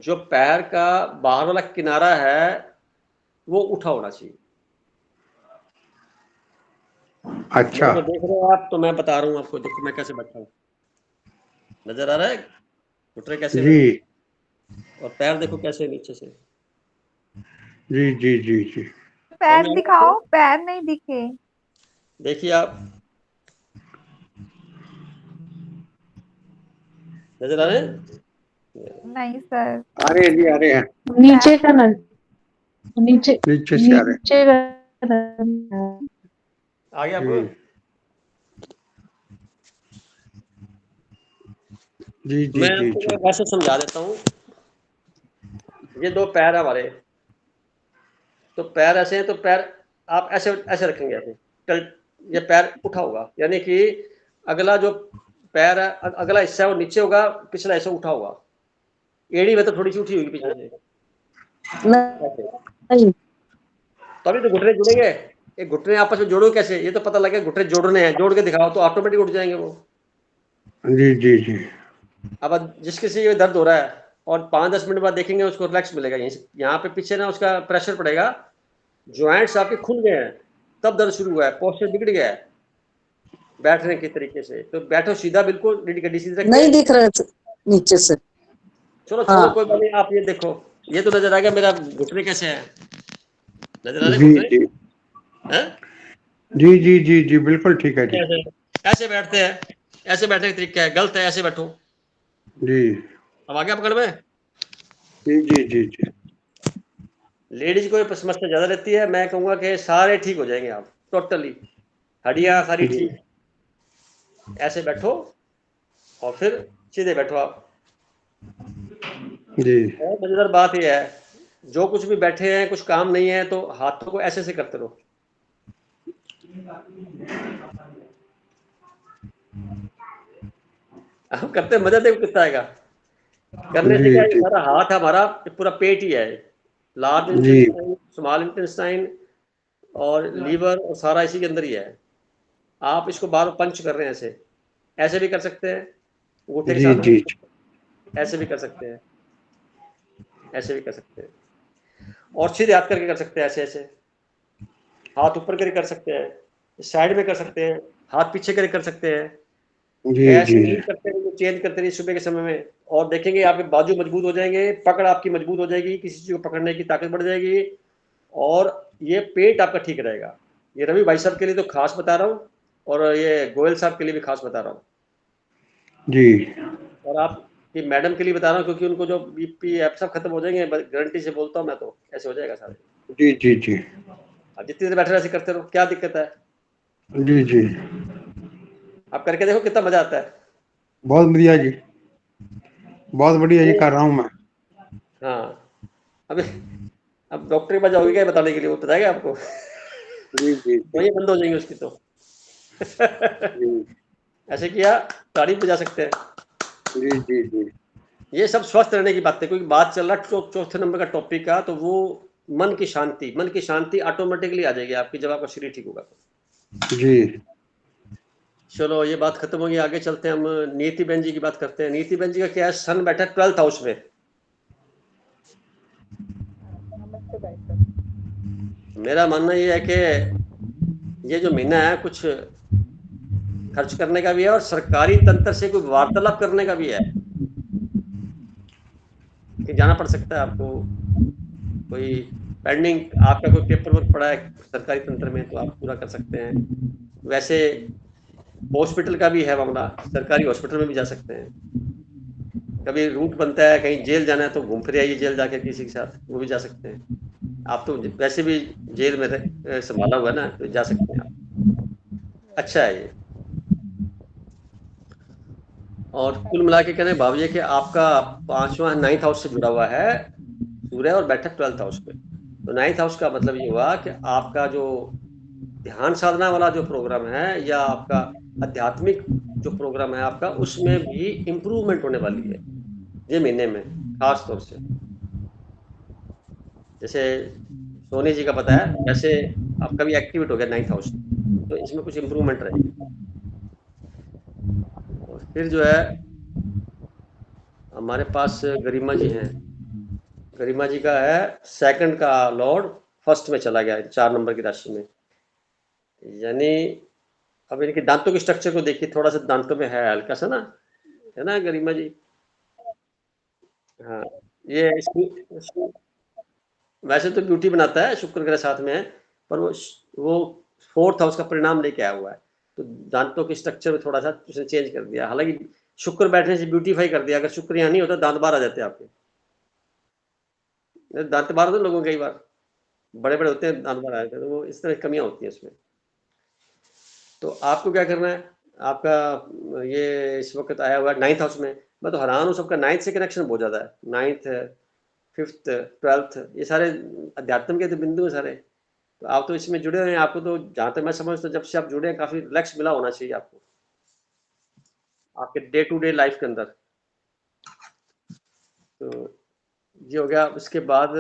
जो पैर का बाहर वाला किनारा है वो उठा होना चाहिए। अच्छा मेरे को देख रहे हो आप, तो मैं बता रहा हूँ आपको, देखो मैं कैसे बैठा हूँ, नजर आ रहा है घुटने कैसे जी हुए, और पैर देखो कैसे है नीचे से। जी जी जी जी पैर समझ में आ रहा है दिखाओ, आपको? पैर नहीं दिखे। देखिए आप, नजर आ रहे हैं? नहीं सर, आ रहे हैं जी, आ रहे हैं। नीचे का न नीचे नीचे से आ रहे नीचे का आ गया हैं। आपको? जी जी मैं जी आपको जी वैसे समझा देता हूँ। ये 2 पैर है हमारे, तो पैर ऐसे हैं, तो पैर आप ऐसे ऐसे रखेंगे, ऐसे ये पैर उठा होगा, यानी कि अगला जो पैर है, अगला हिस्सा है वो नीचे होगा, पिछला हिस्सा उठा होगा। एड़ी में तो थोड़ी सी उठी होगी पीछे से ऐसे। नहीं तभी तो घुटने जुड़ेंगे। ये घुटने आपस में जोड़ो कैसे, ये तो पता लगे घुटने जोड़ने हैं, जोड़ के दिखाओ तो ऑटोमेटिक उठ जाएंगे वो। जी जी जी अब जिस किसी को दर्द हो रहा है और 5-10 मिनट बाद देखेंगे उसको रिलैक्स मिलेगा, यहाँ पे पीछे ना उसका प्रेशर पड़ेगा, ज्वाइंट्स आपके खुल गए हैं, तब दर्द शुरू हुआ है, पोस्चर बिगड़ गया है बैठने के तरीके से। तो बैठो सीधा, बिल्कुल गड्डी सीधी रखो। नहीं दिख रहे थे नीचे से। चलो छोड़ो हाँ कोई बात नहीं, आप ये देखो, ये तो नजर आ गया मेरा घुटने कैसे है, नजर आ रहे जी घुटने जी हैं? जी जी जी जी बिल्कुल ठीक है जी। ऐसे बैठते हैं, ऐसे बैठने का तरीका है, गलत है, ऐसे बैठो। जी अब आ गया पकड़ में? जी जी जी जी लेडीज को समस्या ज्यादा रहती है, मैं कहूंगा कि सारे ठीक हो जाएंगे आप, टोटली हड्डियां सारी ठीक। ऐसे बैठो और फिर सीधे बैठो आप। जी और मजेदार बात यह है, जो कुछ भी बैठे हैं कुछ काम नहीं है तो हाथों को ऐसे करते रहो। हम करते हैं, मजा देखो कितना आएगा करने से। जी क्या है, जी हमारा हाथ हमारा पूरा पेट ही है, लार्ज जी इंटेस्टाइन, स्मॉल इंटेस्टाइन और लीवर और सारा इसी के अंदर ही है। आप इसको बार पंच कर रहे हैं, ऐसे ऐसे भी कर सकते हैं, अंगूठे के जी साथ जी ऐसे भी कर सकते हैं, ऐसे भी कर सकते हैं, और सीधे हाथ करके कर सकते हैं, ऐसे ऐसे हाथ ऊपर करके कर सकते हैं, साइड में कर सकते हैं, हाथ पीछे करके कर सकते हैं। जी ऐसे जी मूव करते रहिए, चेंज करते रहिए सुबह के समय में, और देखेंगे आपके बाजू मजबूत हो जाएंगे, पकड़ आपकी मजबूत हो जाएगी, किसी चीज को पकड़ने की ताकत बढ़ जाएगी, और ये पेट आपका ठीक रहेगा। ये रवि भाई साहब के लिए तो खास बता रहा हूँ, और ये गोयल साहब के लिए भी खास बता रहा हूँ, जी और आपकी मैडम के लिए बता रहा हूँ, क्योंकि उनको जो बीपी एप सब खत्म हो जाएंगे, गारंटी से बोलता हूँ मैं, तो ऐसे हो जाएगा सारे। जी जी जी आप जितनी देर बैठे रहे ऐसे करते रहो, क्या दिक्कत है? जी जी आप करके देखो कितना मजा आता है। बहुत बढ़िया जी, बहुत बढ़िया जी, कर रहा हूँ मैं। हाँ, अभी अब डॉक्टर के पास जाओगे क्या बताने के लिए, वो बताएगा आपको। जी जी तो ये बंद हो जाएंगे उसकी तो। जी ऐसे किया तारीफ बजा सकते हैं। जी जी जी ये सब स्वस्थ रहने की बात है, कोई बात चल रहा है चौथे नंबर का टॉपिक का, तो वो मन की शांति ऑटोमेटिकली आ जाएगी आपकी, जब आपका शरीर ठीक होगा तो। जी चलो ये बात खत्म होगी, आगे चलते हैं हम नीति बेन जी की बात करते हैं। नीति बेन जी का क्या है, सन बैठा 12th हाउस में। नमस्ते भाई साहब। मेरा मानना ये है कि ये जो महीना है कुछ खर्च करने का भी है, और सरकारी तंत्र से कोई वार्तालाप करने का भी है, कि जाना पड़ सकता है आपको, कोई पेंडिंग आपका कोई पेपर वर्क पड़ा है सरकारी तंत्र में, तो आप पूरा कर सकते हैं। वैसे हॉस्पिटल का भी है मामला, सरकारी हॉस्पिटल में भी जा सकते हैं। कभी रूट बनता है कहीं जेल जाना है, तो घूम फिर आइए जेल जाकर किसी के साथ, वो भी जा सकते हैं। आप तो वैसे भी जेल में संभाला हुआ है ना, तो जा सकते हैं आप। अच्छा है ये। और कुल मिला के कहने भाव ये कि आपका 5वां 9th हाउस से जुड़ा हुआ है सूर्य, और बैठक 12th हाउस पे। तो 9th हाउस का मतलब ये हुआ कि आपका जो ध्यान साधना वाला जो प्रोग्राम है, या आपका आध्यात्मिक जो प्रोग्राम है आपका, उसमें भी इम्प्रूवमेंट होने वाली है ये महीने में, खास तौर से। जैसे सोनी जी का पता है, वैसे आपका भी एक्टिवेट हो गया 9th हाउस, तो इसमें कुछ इम्प्रूवमेंट रहेगी। और फिर जो है हमारे पास गरिमा जी हैं। गरिमा जी का है सेकंड का लॉर्ड फर्स्ट में चला गया 4 नंबर की राशि में, यानी अब इनके दांतों के स्ट्रक्चर को देखिए, थोड़ा सा दांतों में है हल्का सा ना, है ना गरिमा जी? हाँ, ये इसको वैसे तो ब्यूटी बनाता है, शुक्र ग्रह साथ में है, पर वो 4th हाउस का परिणाम लेके आया हुआ है, तो दांतों के स्ट्रक्चर में थोड़ा सा उसने चेंज कर दिया। हालांकि शुक्र बैठने से ब्यूटीफाई कर दिया, अगर शुक्र यहाँ नहीं होता दांत बाहर आ जाते आपके। दांत बाहर होते लोगों के कई बार, बड़े बड़े होते हैं, दांत बाहर आ जाते हैं, तो वो इस तरह की कमियां होती हैं उसमें। तो आपको क्या करना है, आपका ये इस वक्त आया हुआ है 9th हाउस में। मैं तो हैरान हूँ, सबका 9th से कनेक्शन बहुत ज़्यादा है। 9th, 5th, 12th, ये सारे अध्यात्म के तो बिंदु हैं सारे। तो आप तो इसमें जुड़े हुए हैं, आपको तो जहाँ तक मैं समझता हूँ, जब से आप जुड़े हैं काफ़ी रिलैक्स मिला होना चाहिए आपको, आपके डे टू डे लाइफ के अंदर। तो ये हो गया। उसके बाद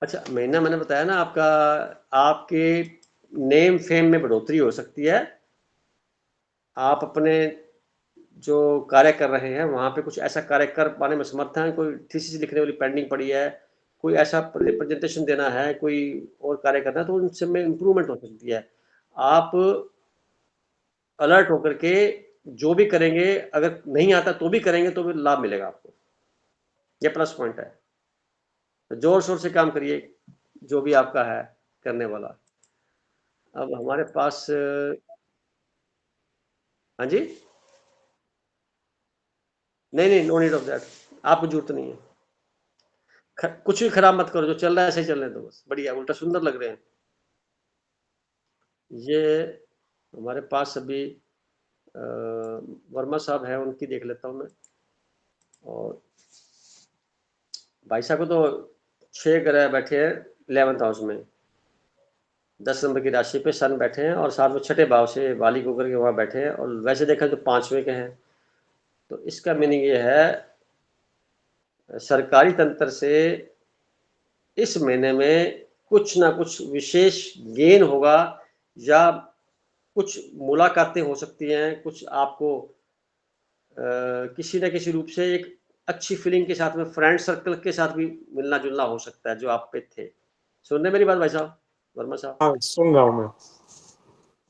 अच्छा, महीना मैंने बताया ना आपका, आपके नेम फेम में बढ़ोतरी हो सकती है। आप अपने जो कार्य कर रहे हैं वहाँ पे कुछ ऐसा कार्य कर पाने में समर्थ हैं, कोई थीसिस लिखने वाली पेंडिंग पड़ी है, कोई ऐसा प्रेजेंटेशन देना है, कोई और कार्य करना है, तो उन सब में इम्प्रूवमेंट हो सकती है। आप अलर्ट होकर के जो भी करेंगे, अगर नहीं आता तो भी करेंगे, तो भी लाभ मिलेगा आपको, ये प्लस पॉइंट है। तो जोर शोर से काम करिए जो भी आपका है करने वाला। अब हमारे पास हाँ जी, नहीं नहीं, नो नीड ऑफ दैट, आपको जरूरत नहीं है। कुछ भी खराब मत करो, जो चल रहा है ऐसे चलने दो बस, बढ़िया, उल्टा सुंदर लग रहे हैं। ये हमारे पास अभी वर्मा साहब हैं, उनकी देख लेता हूँ मैं। और भाई साहब को तो 6 ग्रह बैठे हैं 11th हाउस में, 10 नंबर की राशि पे सन बैठे हैं और साथ में छठे भाव से बालिक होकर के वहाँ बैठे हैं और वैसे देखा तो 5वें के हैं। तो इसका मीनिंग ये है सरकारी तंत्र से इस महीने में कुछ ना कुछ विशेष गेन होगा या कुछ मुलाकातें हो सकती हैं, कुछ आपको किसी न किसी रूप से एक अच्छी फीलिंग के साथ में फ्रेंड सर्कल के साथ भी मिलना-जुलना हो सकता है जो आप पे थे। सुन रहे हैं मेरी बात भाई साहब? वर्मा साहब? हाँ, सुन रहा हूँ मैं।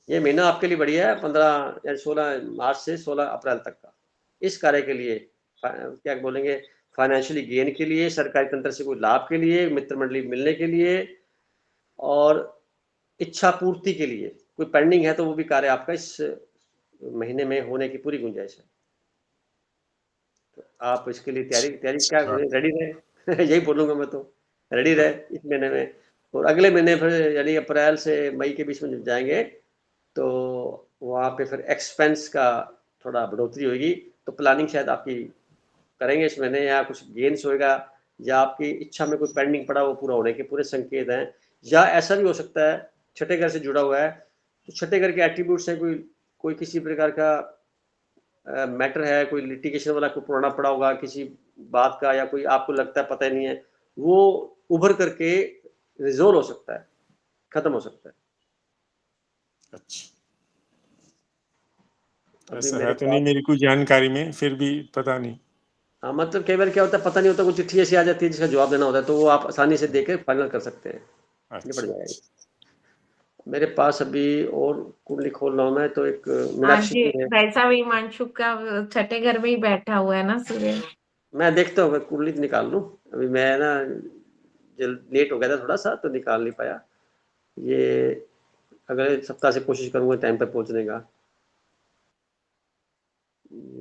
ये महीना आपके लिए बढ़िया है 15 या 16 मार्च से 16 अप्रैल तक का। इस कार्य के लिए क्या बोलेंगे फाइनेंशियली गेन के लिए, सरकारी तंत्र से कोई लाभ के लिए, मित्र मंडली मिलने के लिए और इच्छा पूर्ति के लिए। कोई पेंडिंग है तो वो भी कार्य आपका इस महीने में होने की पूरी गुंजाइश है। तो आप इसके लिए तैयारी क्या करें, रेडी रहें यही बोलूँगा मैं तो, रेडी रहे इस महीने में। और अगले महीने फिर यानी अप्रैल से मई के बीच में जब जाएंगे तो वहाँ पे फिर एक्सपेंस का थोड़ा बढ़ोतरी होगी, तो प्लानिंग शायद आपकी करेंगे इस महीने, या कुछ गेन्स होएगा या आपकी इच्छा में कोई पेंडिंग पड़ा वो पूरा होने के पूरे संकेत हैं। या ऐसा भी हो सकता है छठे घर से जुड़ा हुआ है तो छठे घर के एट्रीब्यूट्स हैं, कोई किसी प्रकार का मैटर है, कोई लिटिगेशन वाला कोई पुराना पड़ा होगा किसी बात का, या कोई आपको लगता है पता ही नहीं है, वो उभर करके रिजोल्व हो सकता है, खत्म हो सकता है। अच्छा, अभी ऐसा मेरे है तो नहीं पास मेरी कोई जानकारी में, फिर भी पता नहीं। हाँ मतलब कई बार क्या होता है पता नहीं होता, कुछ चिट्ठी ऐसी आ जाती है जिसका जवाब देना होता है, तो वो आप आसानी से देकर फाइनल कर सकते हैं, निपट अच्छा, जाएगा। मेरे पास अभी और कुंडली खोल रहा हूँ मैं, तो एक हाँ मीनाक्षी जी, की है। वैसा भी हिमांशु का छठे घर में ही बैठा हुआ है ना सूर्य। मैं देखता हूँ कुंडली निकाल लूँ, अभी मैं ना लेट हो गया था थोड़ा सा तो निकाल नहीं पाया। ये अगले सप्ताह से कोशिश करूंगा टाइम पर पहुंचने का।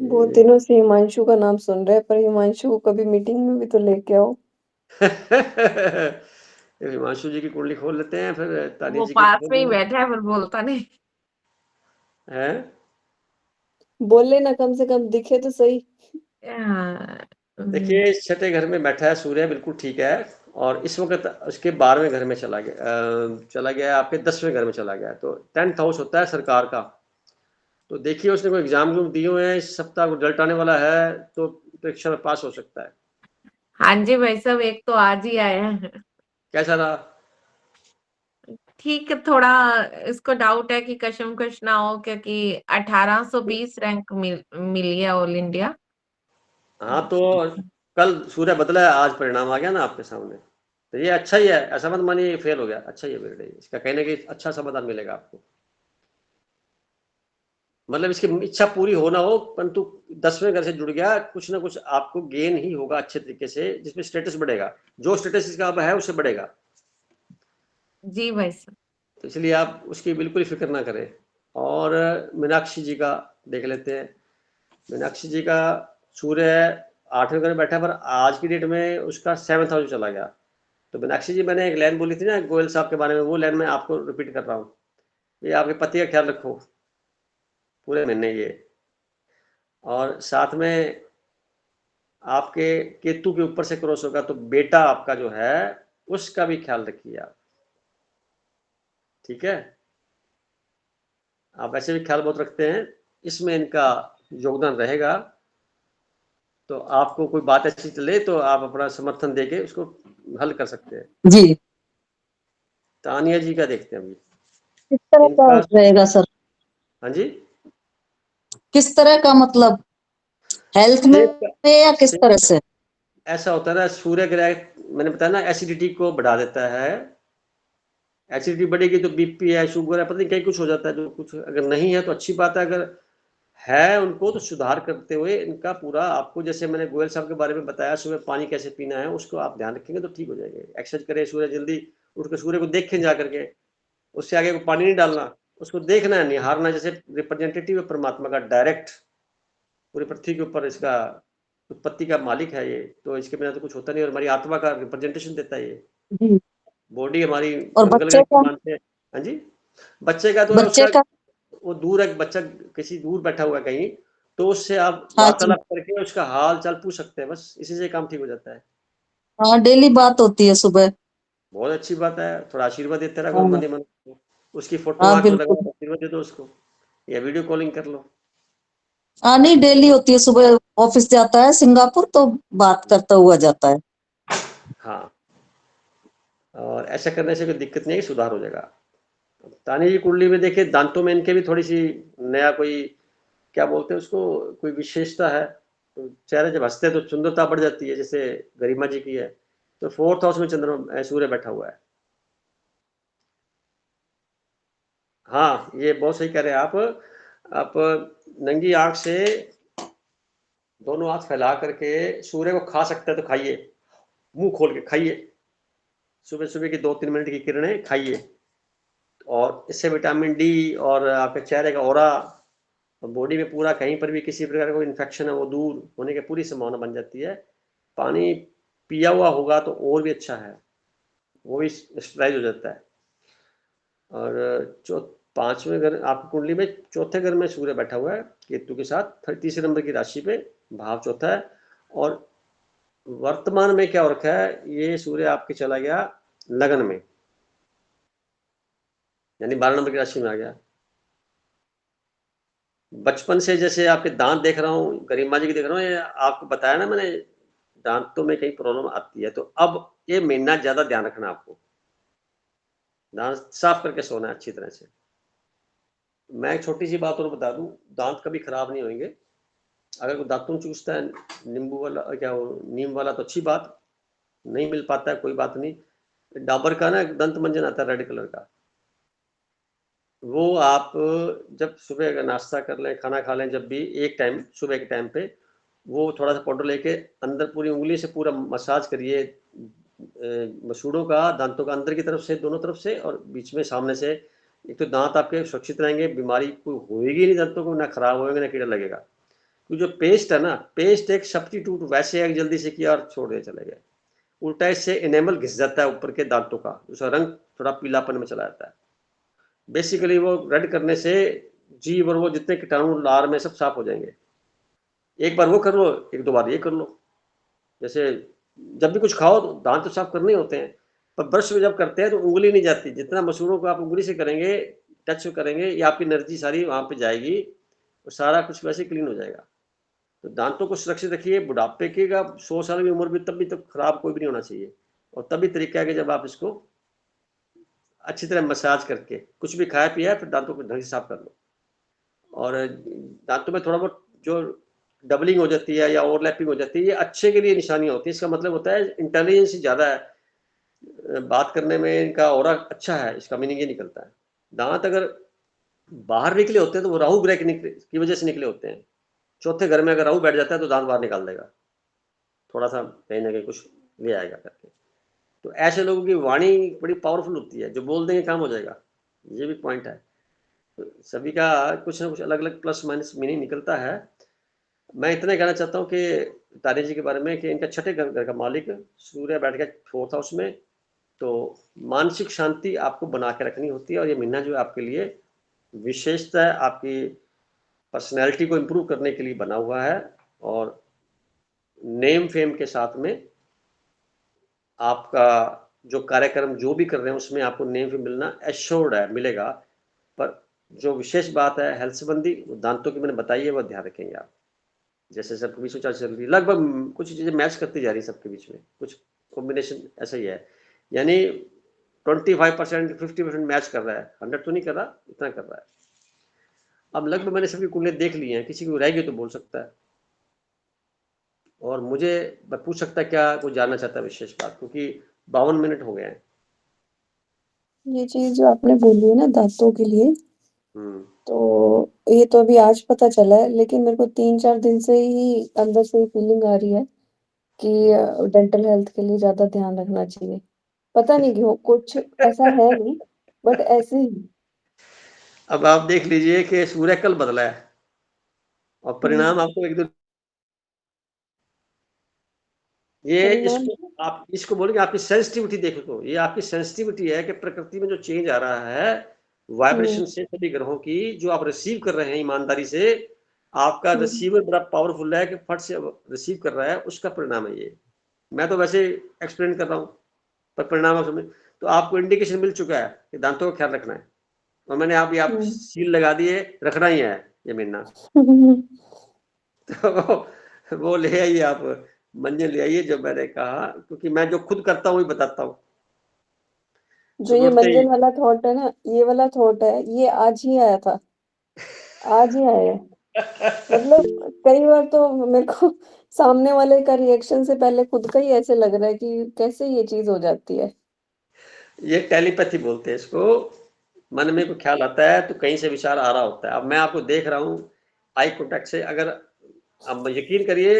बहुत दिनों से हिमांशु का नाम सुन रहे हैं, पर हिमांशु को कभी मीटिंग में भी तो लेके आओ। हिमांशु जी की कुंडली खोल लेते हैं, फिर तानिया वो जी की पास खोल में ही लेंगे। बैठा है पर बोलता नहीं। है बोल लेना, कम से कम दिखे तो सही। हाँ, देखिए इस छठे घर में बैठा है सूर्य, बिल्कुल ठीक है, और इस वक्त उसके 12वें घर में चला गया आपके 10वें घर में चला गया, तो 10th हाउस होता है सरकार का। तो देखिए उसने कोई एग्जाम दिए हुए हैं, इस सप्ताह को रिजल्ट आने वाला है तो परीक्षा में पास हो सकता है। हाँ जी भाई साहब, एक तो आज ही आया है। कैसा रहा? ठीक है, थोड़ा इसको डाउट है कि कशमकश ना हो, क्योंकि 1820 रैंक मिली है ऑल इंडिया। हाँ तो कल सूर्य बदला है, आज परिणाम आ गया ना आपके सामने, तो ये अच्छा ही है, ऐसा मत मानिए ये फेल हो गया, अच्छा ही है बेटे, इसका कहने की अच्छा समाधान मिलेगा आपको। मतलब इसकी इच्छा पूरी हो ना हो, परंतु 10वें घर से जुड़ गया, कुछ ना कुछ आपको गेन ही होगा अच्छे तरीके से, जिसमें स्टेटस बढ़ेगा, जो स्टेटस इसका अब है उससे बढ़ेगा। जी भाई साहब। तो इसलिए आप उसकी बिल्कुल फिक्र ना करें। और मीनाक्षी जी का देख लेते हैं। मीनाक्षी जी का सूर्य 8वें घर में बैठा है, पर आज की डेट में उसका 7th हाउस चला गया। तो मीनाक्षी जी मैंने एक लाइन बोली थी ना गोयल साहब के बारे में, वो लाइन मैं आपको रिपीट कर रहा हूँ, ये आपके पति का ख्याल रखो पूरे महीने ये, और साथ में आपके केतु के ऊपर से क्रॉस होगा तो बेटा आपका जो है उसका भी ख्याल रखिए आप, ठीक है? आप ऐसे भी ख्याल बहुत रखते हैं, इसमें इनका योगदान रहेगा, तो आपको कोई बात अच्छी चले तो आप अपना समर्थन देके उसको हल कर सकते हैं। जी, तानिया जी का देखते हैं अभी। किस तरह का इनका रहेगा सर? हाँ जी, किस तरह का मतलब, हेल्थ में सेब का या किस तरह से? ऐसा होता है ना, सूर्य ग्रह मैंने बताया ना एसिडिटी को बढ़ा देता है, एसिडिटी बढ़ेगी तो बीपी है, शुगर है, पता नहीं कहीं कुछ हो जाता है, जो कुछ अगर नहीं है तो अच्छी बात है, अगर है उनको तो सुधार करते हुए इनका पूरा आपको, जैसे मैंने गोयल साहब के बारे में बताया सुबह पानी कैसे पीना है, उसको आप ध्यान रखेंगे तो ठीक हो जाएंगे। एक्सरसाइज करें, सूर्य जल्दी उठ कर सूर्य को देखें जा करके, उससे आगे को पानी नहीं डालना, उसको देखना है, निहारना, जैसे रिप्रेजेंटेटिव है परमात्मा का डायरेक्ट पूरी पृथ्वी के ऊपर, इसका उत्पत्ति का मालिक है ये, तो इसके बिना तो कुछ होता नहीं, और हमारी आत्मा का रिप्रेजेंटेशन देता है ये। जी। बॉडी हमारी और मंगल बच्चे ग्रह की का? मानते हैं। हाँ जी, बच्चे का तो है बच्चे उसका, का? वो दूर है बच्चा, किसी दूर बैठा हुआ है कहीं, तो उससे आप हाँ जी। वार्तालाप करके उसका हाल चाल पूछ सकते हैं, बस इसी से काम ठीक हो जाता है। हाँ, डेली बात होती है सुबह। बहुत अच्छी बात है, थोड़ा आशीर्वाद देते रहो हाँ मन ही मन। उसकी फोटो हाँ आंख में लगा बिल्कुल। आशीर्वाद दे दो उसको, या वीडियो कॉलिंग कर लो। हाँ नहीं, डेली होती है, सुबह ऑफिस जाता है सिंगापुर तो बात करता हुआ जाता है। हाँ, और ऐसा करने से कोई दिक्कत नहीं है, सुधार हो जाएगा। तानी की कुंडली में देखिए दांतों में इनके भी थोड़ी सी नया कोई क्या बोलते हैं उसको, कोई विशेषता है। तो चेहरे जब हंसते हैं तो सुंदरता बढ़ जाती है, जैसे गरिमा जी की है। तो 4th हाउस में चंद्रमा सूर्य बैठा हुआ है। हाँ, ये बहुत सही कह रहे हैं आप नंगी आंख से दोनों हाथ फैला करके सूर्य को खा सकते हैं तो खाइए, मुंह खोल के खाइए, सुबह सुबह की 2-3 मिनट की किरणें खाइए, और इससे विटामिन डी और आपके चेहरे का ऑरा और बॉडी में पूरा कहीं पर भी किसी प्रकार का कोई इन्फेक्शन है वो दूर होने की पूरी संभावना बन जाती है। पानी पिया हुआ होगा तो और भी अच्छा है, वो भी स्ट्राइज हो जाता है। और जो 5वें घर आपकी कुंडली में चौथे घर में सूर्य बैठा हुआ है केतु के साथ, तीसरे नंबर की राशि पे, भाव चौथा है। और वर्तमान में क्या हो रखा है, ये सूर्य आपके चला गया लगन में, यानी 12 नंबर की राशि में आ गया। बचपन से जैसे आपके दांत देख रहा हूँ, गरिमा जी की देख रहा हूँ, ये आपको बताया ना मैंने, दांतों में कहीं प्रॉब्लम आती है, तो अब ये महीना ज्यादा ध्यान रखना आपको, दांत साफ करके सोना है अच्छी तरह से। मैं एक छोटी सी बात और बता दूं, दांत कभी खराब नहीं होंगे। अगर कोई दांतों में चूसता है नींबू वाला, क्या वो नीम वाला, तो अच्छी बात, नहीं मिल पाता है कोई बात नहीं। डाबर का ना दंत मंजन आता है रेड कलर का, वो आप जब सुबह अगर नाश्ता कर लें, खाना खा लें, जब भी एक टाइम सुबह के टाइम पे, वो थोड़ा सा पाउडर लेके अंदर पूरी उंगली से पूरा मसाज करिए, मसूड़ों का, दांतों का अंदर की तरफ से, दोनों तरफ से और बीच में सामने से। एक तो दांत आपके सुरक्षित रहेंगे, बीमारी कोई होएगी नहीं दांतों को, ना खराब होएंगे ना कीड़ा लगेगा। तो जो पेस्ट है ना, पेस्ट एक सब्स्टिट्यूट वैसे है, जल्दी से किया और छोड़ दिया चले गए। उल्टा इससे एनेमल घिस जाता है ऊपर के दांतों का, उसका रंग थोड़ा पीलापन में चला जाता है। बेसिकली वो रेड करने से जीव और वो जितने कीटाणु लार में सब साफ हो जाएंगे। एक बार वो कर लो, 1-2 बार ये कर लो। जैसे जब भी कुछ खाओ तो दांत तो साफ करने होते हैं, पर ब्रश में जब करते हैं तो उंगली नहीं जाती, जितना मसूड़ों को आप उंगली से करेंगे, टच करेंगे, ये आपकी एनर्जी सारी वहां पे जाएगी और सारा कुछ वैसे क्लीन हो जाएगा। तो दांतों को सुरक्षित रखिए, बुढ़ापे की का 100 साल की उम्र भी तब भी तो खराब कोई भी नहीं होना चाहिए। और तभी तरीका है कि जब आप इसको अच्छी तरह मसाज करके, कुछ भी खाया पिया फिर दांतों को ढंग से साफ कर लो। और दांतों में थोड़ा बहुत जो डबलिंग हो जाती है या ओवरलैपिंग हो जाती है, ये अच्छे के लिए निशानियां होती है। इसका मतलब होता है इंटेलिजेंस ज्यादा है, बात करने में इनका ऑरा अच्छा है, इसका मीनिंग ये निकलता है। दांत अगर बाहर निकले होते हैं तो वो राहु ग्रह की वजह से निकले होते हैं। चौथे घर में अगर राहु बैठ जाता है तो दांत बाहर निकाल देगा, थोड़ा सा कहीं ना कहीं कुछ ले आएगा करके। तो ऐसे लोगों की वाणी बड़ी पावरफुल होती है, जो बोल देंगे काम हो जाएगा, ये भी पॉइंट है। तो सभी का कुछ ना कुछ अलग अलग प्लस माइनस मीनिंग निकलता है। मैं इतना कहना चाहता हूँ कि तारे जी के बारे में कि इनका छठे घर का मालिक सूर्य बैठ गया 4th हाउस में, तो मानसिक शांति आपको बना के रखनी होती है। और ये महीना जो है आपके लिए विशेषता है, आपकी पर्सनैलिटी को इम्प्रूव करने के लिए बना हुआ है। और नेम फेम के साथ में आपका जो कार्यक्रम जो भी कर रहे हैं उसमें आपको नेम फेम मिलना एश्योर्ड है, मिलेगा। पर जो विशेष बात है हेल्थ संबंधी, दांतों की मैंने बताई है, वो ध्यान रखेंगे आप। जैसे सबके बीच में चल रही, लगभग कुछ चीजें मैच करती जा रही है सबके बीच में, कुछ कॉम्बिनेशन ऐसा ही है, यानी 25% 50% मैच कर रहा है, 100 तो नहीं कर रहा, इतना कर रहा है। अब लगभग मैंने सबकी कुंडली देख ली है, किसी को रहेगी तो बोल सकता है, और मुझे पूछ सकता है क्या कोई जानना चाहता है विशेष बात, क्योंकि 52 मिनट हो गए हैं। ये चीज जो आपने बोली है ना दांतों के लिए, तो ये तो अभी आज पता चला है, लेकिन मेरे को 3-4 दिन से ही अंदर से फीलिंग आ रही है कि डेंटल हेल्थ के लिए ज्यादा ध्यान रखना चाहिए। पता नहीं क्यों, कुछ ऐसा है नहीं, बट ऐसे ही। अब आप देख लीजिए कि सूर्य कल बदला है और परिणाम आपको एक दो, ये परिणाम इसको आप इसको बोलेंगे आपकी सेंसिटिविटी देखो, ये आपकी सेंसिटिविटी है कि प्रकृति में जो चेंज आ रहा है वाइब्रेशन से सभी ग्रहों की, जो आप रिसीव कर रहे हैं ईमानदारी से, आपका रिसीवर बड़ा पावरफुल है कि फट से रिसीव कर रहा है, उसका परिणाम है ये। मैं तो वैसे एक्सप्लेन कर रहा हूँ, पर परिणाम आप समझ, तो आपको इंडिकेशन मिल चुका है कि दांतों का ख्याल रखना है, और मैंने आप सील लगा दिए, रखना ही है ये महीना। तो वो ले आइए, आप मंजन ले आइए जो मैंने कहा, क्योंकि मैं जो खुद करता हूँ वही बताता हूँ। जो ये मंजन वाला थॉट है ना, ये वाला थॉट है, ये आज ही आया था, आज ही आया है। मतलब कई बार तो मेरे को सामने वाले का रिएक्शन से पहले खुद का ही ऐसे लग रहा है कि कैसे ये चीज हो जाती है। ये टेलीपैथी बोलते हैं इसको। मन में कोई ख्याल आता है तो कहीं से विचार आ रहा होता है। अब मैं आपको देख रहा हूँ आई कॉन्टेक्ट से, अगर अब यकीन करिए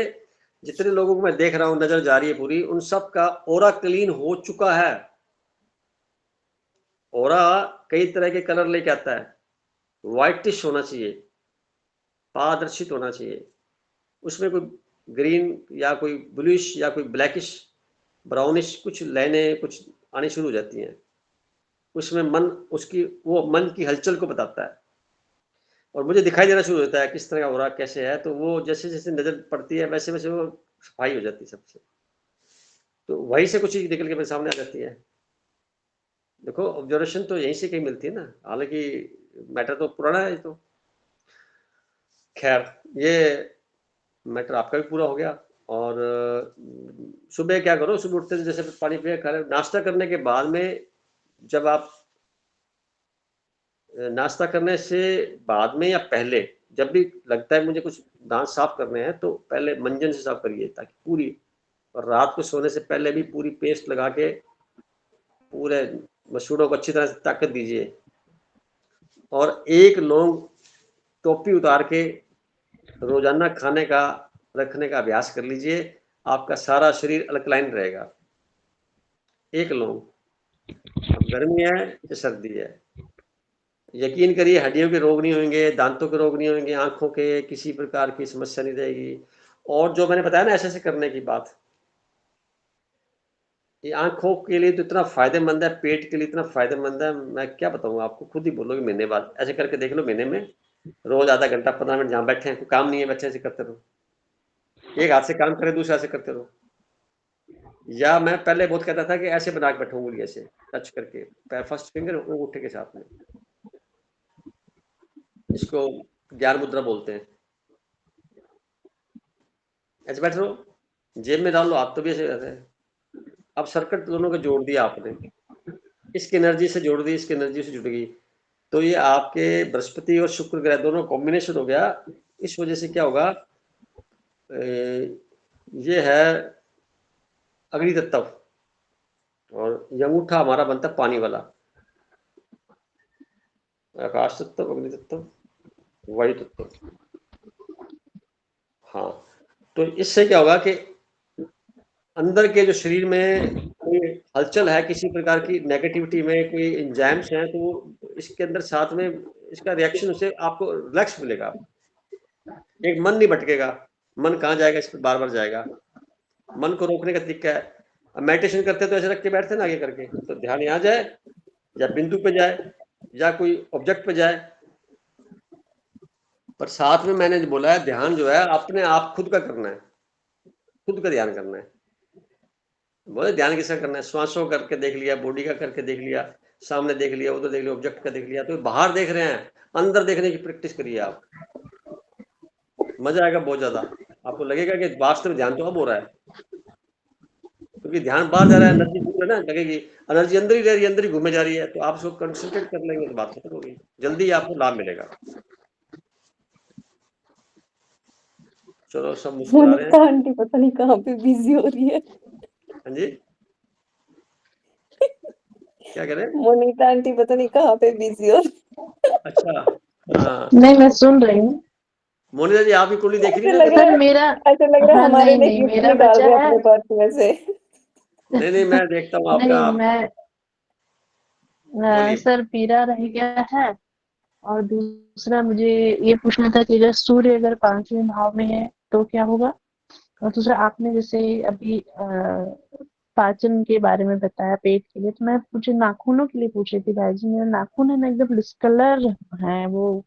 जितने लोगों को मैं देख रहा हूँ, नजर जा रही है पूरी, उन सब का ओरा क्लीन हो चुका है। ओरा कई तरह के कलर लेके आता है, व्हाइटिश होना चाहिए, पारदर्शित होना चाहिए, उसमें कोई ग्रीन या कोई ब्लूइश या कोई ब्लैकिश ब्राउनिश कुछ लाइनें कुछ आनी शुरू हो जाती हैं। उसमें मन, उसकी वो मन की हलचल को बताता है, और मुझे दिखाई देना शुरू होता है किस तरह का हो रहा कैसे है। तो वो जैसे जैसे नजर पड़ती है वैसे वैसे वो सफाई हो जाती है सबसे, तो वहीं से कुछ चीज निकल के मेरे सामने आ जाती है। देखो ऑब्जर्वेशन तो यहीं से कहीं मिलती है ना, हालांकि मैटर तो पुराना है तो। खैर ये मैटर आपका भी पूरा हो गया। और सुबह क्या करो, सुबह उठते से जैसे पानी पिए, खा रहे, नाश्ता करने के बाद में, जब आप नाश्ता करने से बाद में या पहले, जब भी लगता है मुझे कुछ दांत साफ करने हैं, तो पहले मंजन से साफ करिए, ताकि पूरी, और रात को सोने से पहले भी पूरी पेस्ट लगा के पूरे मसूड़ों को अच्छी तरह से ताकत दीजिए, और एक लौंग टोपी उतार के रोजाना खाने का रखने का अभ्यास कर लीजिए। आपका सारा शरीर अल्कलाइन रहेगा। एक लौंग, अब गर्मी है या सर्दी है, यकीन करिए हड्डियों के रोग नहीं होंगे, दांतों के रोग नहीं होंगे, आंखों के किसी प्रकार की समस्या नहीं रहेगी। और जो मैंने बताया ना ऐसे ऐसे करने की बात, ये आंखों के लिए तो इतना फायदेमंद है, पेट के लिए इतना फायदेमंद है, मैं क्या बताऊँ आपको, खुद ही बोलोगे महीने बाद। ऐसे करके देख लो, महीने में रोज आधा घंटा 15 मिनट जहाँ बैठे हैं, कोई काम नहीं है, बच्चे ऐसे करते रहो, एक हाथ से काम करे दूसरे हाथ से करते रहो। या मैं पहले बहुत कहता था कि ऐसे बना के बैठो, उंगली ऐसे टच करके, फर्स्ट फिंगर अंगूठे के साथ में, इसको ज्ञान मुद्रा बोलते हैं। ऐसे बैठ रहो, जेब में डाल लो, आप तो भी ऐसे रहते हैं। अब सर्किट दोनों को जोड़ दिया आपने, इसकी एनर्जी से जोड़ दी, इसकी एनर्जी से जुड़ गई, तो ये आपके बृहस्पति और शुक्र ग्रह दोनों कॉम्बिनेशन हो गया। इस वजह से क्या होगा, ये है अग्नि तत्व, और ये अंगूठा हमारा बनता है पानी वाला, आकाश तत्व, अग्नि तत्व, वायु तत्व। हाँ, तो इससे क्या होगा कि अंदर के जो शरीर में कोई हलचल है, किसी प्रकार की नेगेटिविटी में कोई एंजाइम्स हैं, तो इसके अंदर साथ में इसका रिएक्शन से आपको रिलैक्स मिलेगा। एक मन नहीं भटकेगा, मन कहाँ जाएगा, इस पर बार बार जाएगा। मन को रोकने का तरीका है, अब मेडिटेशन करते तो ऐसे रख के बैठते ना आगे करके, तो ध्यान यहाँ जाए या बिंदु पे जाए या कोई ऑब्जेक्ट पे जाए। पर साथ में मैंने जो बोला है, ध्यान जो है अपने आप खुद का करना है, खुद का ध्यान करना है। बोले ध्यान किसका करना है, श्वासों करके देख लिया, बॉडी का करके देख लिया, सामने देख लिया, उधर देख लिया, ऑब्जेक्ट का देख लिया, तो बाहर देख रहे हैं, अंदर देखने की प्रैक्टिस करिए आप, मजा आएगा बहुत ज्यादा। आपको लगेगा कि वास्तव में ध्यान तो अब हो रहा है, क्योंकि ध्यान बाहर जा रहा है, एनर्जी दूर है ना, लगेगी एनर्जी अंदर ही रह रही है, अंदर ही घूमे जा रही है, तो आप उसको कंसंट्रेट कर लेंगे तो बात खत्म होगी, जल्दी आपको लाभ मिलेगा। चलो सब मुस्कुरा रहे हैं। मोनिका आंटी पता नहीं कहाँ पे बिजी हो रही है। हाँ जी, क्या कह रहे हैं? मोनिका आंटी पता नहीं कहाँ पे बिजी हो। अच्छा, हाँ नहीं, मैं सुन रही हूँ। मोनिका जी, आप भी कुंडली देख रही ऐसे ना? लग रहा है, मेरा ऐसे लग रहा है हाँ, हमारे लिए नहीं गिफ्ट मेरा निकाल बचा रहे हैं है। अपने पर्स में से। नहीं मैं देखता हूँ आपका। नहीं, मैं बोलिए। सर पीरा रह गया है। और दूसरा मुझे ये पूछना था कि अगर सूर्य अगर 5वें भाव में है तो क्या होगा। और दूसरा आपने जैसे अभी पाचन के बारे में बताया पेट के लिए, तो मैं मुझे नाखूनों के लिए पूछ रही थी भाई जी, मेरे नाखून है ना एकदम डिस्कलर है, वो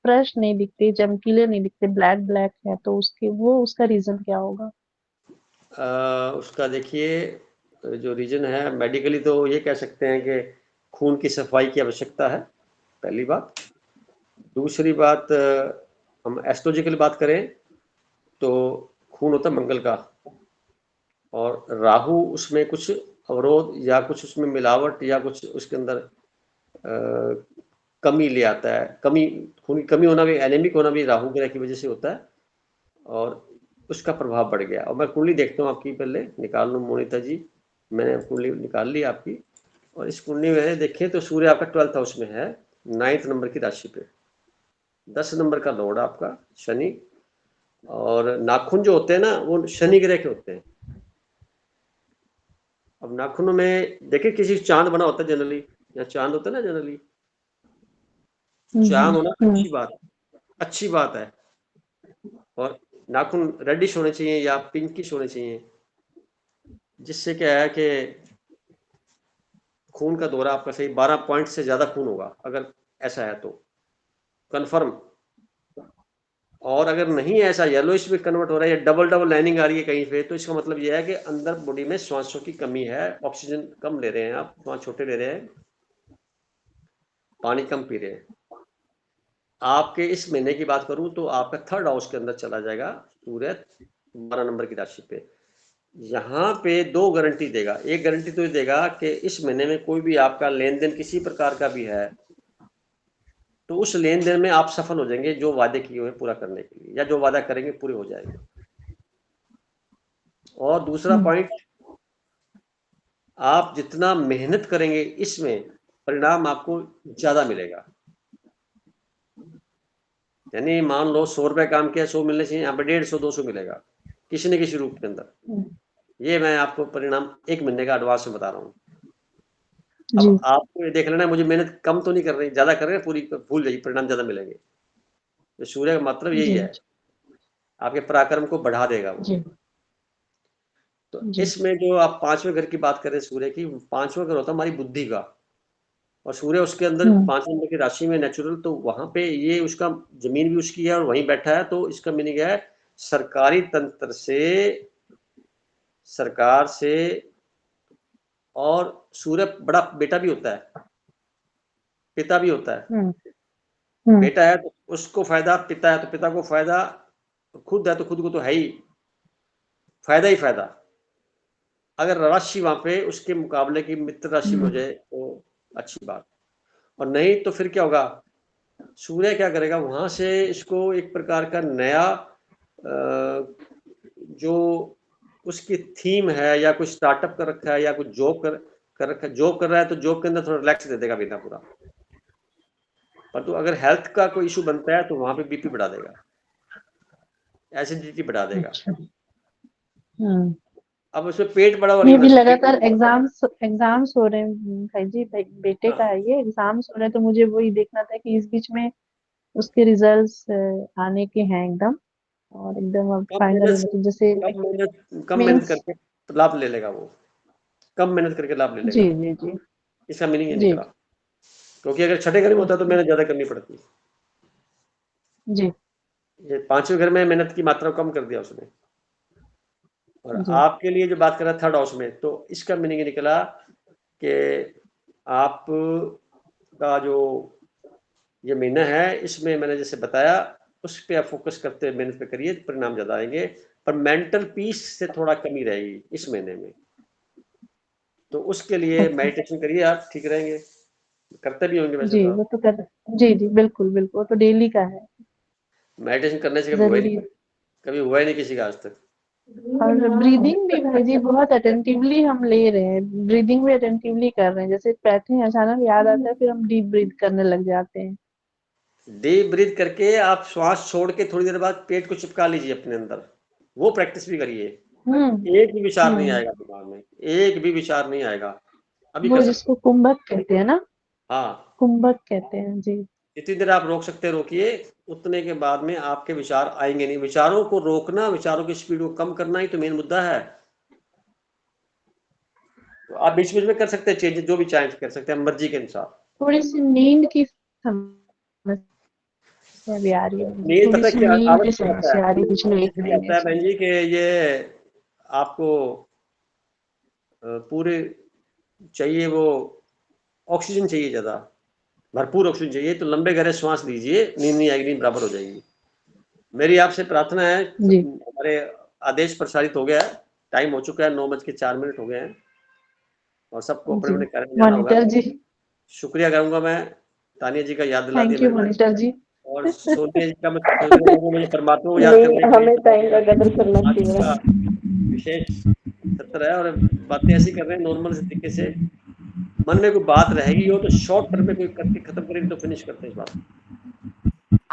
फ्रेश नहीं दिखते, चमकीले नहीं दिखते, ब्लैक ब्लैक है, तो उसके वो उसका रीजन क्या होगा। उसका देखिए, जो रीजन है मेडिकली तो ये कह सकते हैं कि खून की सफाई की आवश्यकता है, पहली बात। दूसरी बात, हम एस्ट्रोलॉजिकल बात करें तो खून होता है मंगल का, और राहु उसमें कुछ अवरोध या कुछ उसमें मिलावट या कुछ उसके अंदर कमी ले आता है। कमी, खून की कमी होना भी, एनीमिक होना भी राहु ग्रह की वजह से होता है, और उसका प्रभाव बढ़ गया। और मैं कुंडली देखता हूँ आपकी, पहले निकाल लूँ मोनिता जी, मैंने कुंडली निकाल ली आपकी। और इस कुंडली में देखें तो सूर्य आपका 12th हाउस में है, 9th नंबर की राशि पे, 10 नंबर का लॉर्ड आपका शनि, और नाखून जो होते हैं ना वो शनि ग्रह के होते हैं। अब नाखूनों में देखिए किसी चांद बना होता है जनरली, या चांद होता है ना जनरली, चांद होना अच्छी बात है, अच्छी बात है। और नाखून रेडिश होने चाहिए या पिंकिश होने चाहिए, जिससे क्या है कि खून का दौरा आपका सही 12 पॉइंट से ज्यादा खून होगा, अगर ऐसा है तो कंफर्म। और अगर नहीं ऐसा येलोइश में कन्वर्ट हो रहा है या डबल डबल लाइनिंग आ रही है कहीं पे, तो इसका मतलब यह है कि अंदर बॉडी में श्वासों की कमी है, ऑक्सीजन कम ले रहे हैं आप, श्वास छोटे ले रहे हैं, पानी कम पी रहे हैं। आपके इस महीने की बात करूं तो आपका 3rd हाउस के अंदर चला जाएगा सूर्य 12 नंबर की राशि पे। यहाँ पे 2 गारंटी देगा। एक गारंटी तो ये देगा कि इस महीने में कोई भी आपका लेन देन किसी प्रकार का भी है तो उस लेन देन में आप सफल हो जाएंगे, जो वादे किए हुए पूरा करने के लिए, या जो वादा करेंगे पूरे हो जाएंगे। और दूसरा पॉइंट, आप जितना मेहनत करेंगे इसमें परिणाम आपको ज्यादा मिलेगा। यानी मान लो 100 रुपए काम किया, 100 मिलने चाहिए, यहाँ पे 150 200 मिलेगा किसी न किसी रूप के अंदर। ये मैं आपको परिणाम 1 महीने का एडवांस में बता रहा हूँ। अब आपको ये देख लेना, मुझे मेहनत कम तो नहीं कर रही, ज्यादा कर रहे हैं, पूरी भूल जाइए, परिणाम ज्यादा मिलेंगे। तो सूर्य का मतलब यही है, आपके पराक्रम को बढ़ा देगा वो। तो इसमें जो आप 5वें घर की बात करें सूर्य की, 5वां घर होता है हमारी बुद्धि का, और सूर्य उसके अंदर 5 नंबर की राशि में नेचुरल, तो वहां पे ये उसका जमीन भी उसकी है और वहीं बैठा है। तो इसका मीनिंग है सरकारी तंत्र से, सरकार से, और सूर्य बड़ा बेटा भी होता है, पिता भी होता है। बेटा है तो उसको फायदा, पिता है तो पिता को फायदा, खुद है तो खुद को तो है ही फायदा ही फायदा। अगर राशि वहां पे उसके मुकाबले की मित्र राशि में हो जाए तो अच्छी बात, और नहीं तो फिर क्या होगा, सूर्य क्या करेगा, वहां से इसको एक प्रकार का नया जो उसकी थीम है, या कुछ स्टार्टअप कर रखा है, या कुछ जॉब कर रखा है, जॉब कर रहा है तो जॉब के अंदर थोड़ा रिलैक्स दे देगा बिना पूरा। पर तो अगर हेल्थ का कोई इशू बनता है तो वहां पे बीपी बढ़ा देगा, एसिडिटी बढ़ा देगा। अब उसमें पेट बड़ा ये भी लगातार एग्जाम्स हो रहे हैं भाई जी, बेटे का है ये, एग्जाम्स हो रहे हैं, तो मुझे वही देखना था कि इस बीच में उसके रिजल्ट्स आने के हैं एकदम, और एकदम अब फाइनल, मतलब जैसे कम मेहनत करके लाभ ले लेगा वो, कम मेहनत करके लाभ ले लेगा। जी जी जी, इसका मीनिंग ये निकला, क्योंकि अगर 6ठे घर में होता तो मेहनत ज्यादा करनी पड़ती जी। ये 5वें घर में मेहनत की मात्रा कम कर दिया उसने। और आपके लिए जो बात कर रहा है 3rd हाउस में, तो इसका मीनिंग निकला कि आप का जो ये महीना है, इसमें मैंने जैसे बताया उस पर आप फोकस करते हुए मेहनत पे करिए, परिणाम ज्यादा आएंगे। पर मेंटल पीस से थोड़ा कमी रहेगी इस महीने में, तो उसके लिए मेडिटेशन करिए आप, ठीक रहेंगे। करते भी होंगे वैसे जी, तो वो तो कर, जी जी बिल्कुल बिल्कुल, तो डेली का है। मेडिटेशन करने से कभी हुआ ही नहीं किसी का आज तक। और ब्रीदिंग भी भाई जी बहुत अटेंटिवली हम ले रहे हैं, ब्रीदिंग भी अटेंटिवली कर रहे हैं, जैसे बैठे हैं अचानक याद आता है फिर हम डीप ब्रीथ करने लग जाते हैं। डीप ब्रीथ करके आप श्वास छोड़ के थोड़ी देर बाद पेट को चिपका लीजिए अपने अंदर, वो प्रैक्टिस भी करिए। एक भी विचार नहीं आएगा दिमाग में, एक भी विचार नहीं आएगा। अभी वो कर जिसको कुंभक कहते हैं ना, हाँ, कुंभक कहते हैं जी। जितनी देर आप रोक सकते रोकिए, उतने के बाद में आपके विचार आएंगे नहीं। विचारों को रोकना, विचारों की स्पीड को कम करना ही तो मेन मुद्दा है। तो आप बीच बीच में कर सकते हैं चेंज, जो भी चाहे कर सकते हैं मर्जी के अनुसार। थोड़ी सी नींद की समस्या भी आ रही है, नींद थोड़ी पता सी क्या नींद की आवश्यक आता समस्या आ रही है पिछले 1 है, महीने बहन जी कि ये आपको पूरे चाहिए, वो ऑक्सीजन चाहिए, ज़्यादा भरपूर ऑक्सीजन चाहिए, तो लंबे गहरे श्वास लीजिए, नींद नहीं आएगी, नींद बराबर हो जाएगी। मेरी आपसे प्रार्थना है, हमारे आदेश प्रसारित हो गया है, टाइम हो चुका है, 9:04 हो गए हैं और सबको अपने अपने कार्य में जाना होगा। मॉनिटर जी, शुक्रिया करूंगा मैं, तानिया जी का याद दिला थैंक यू मॉनिटर जी। और सोनिया जी का मैं मुझे परमात्मा को याद करना, हमें टाइम का कदर करना चाहिए। विशेष सत्र है और बातें ऐसी कर रहे हैं नॉर्मल से तरीके से। मन में कोई बात रहेगी हो तो शॉर्ट टर्म में कोई करके खत्म करेंगे तो फिनिश करते हैं इस बात।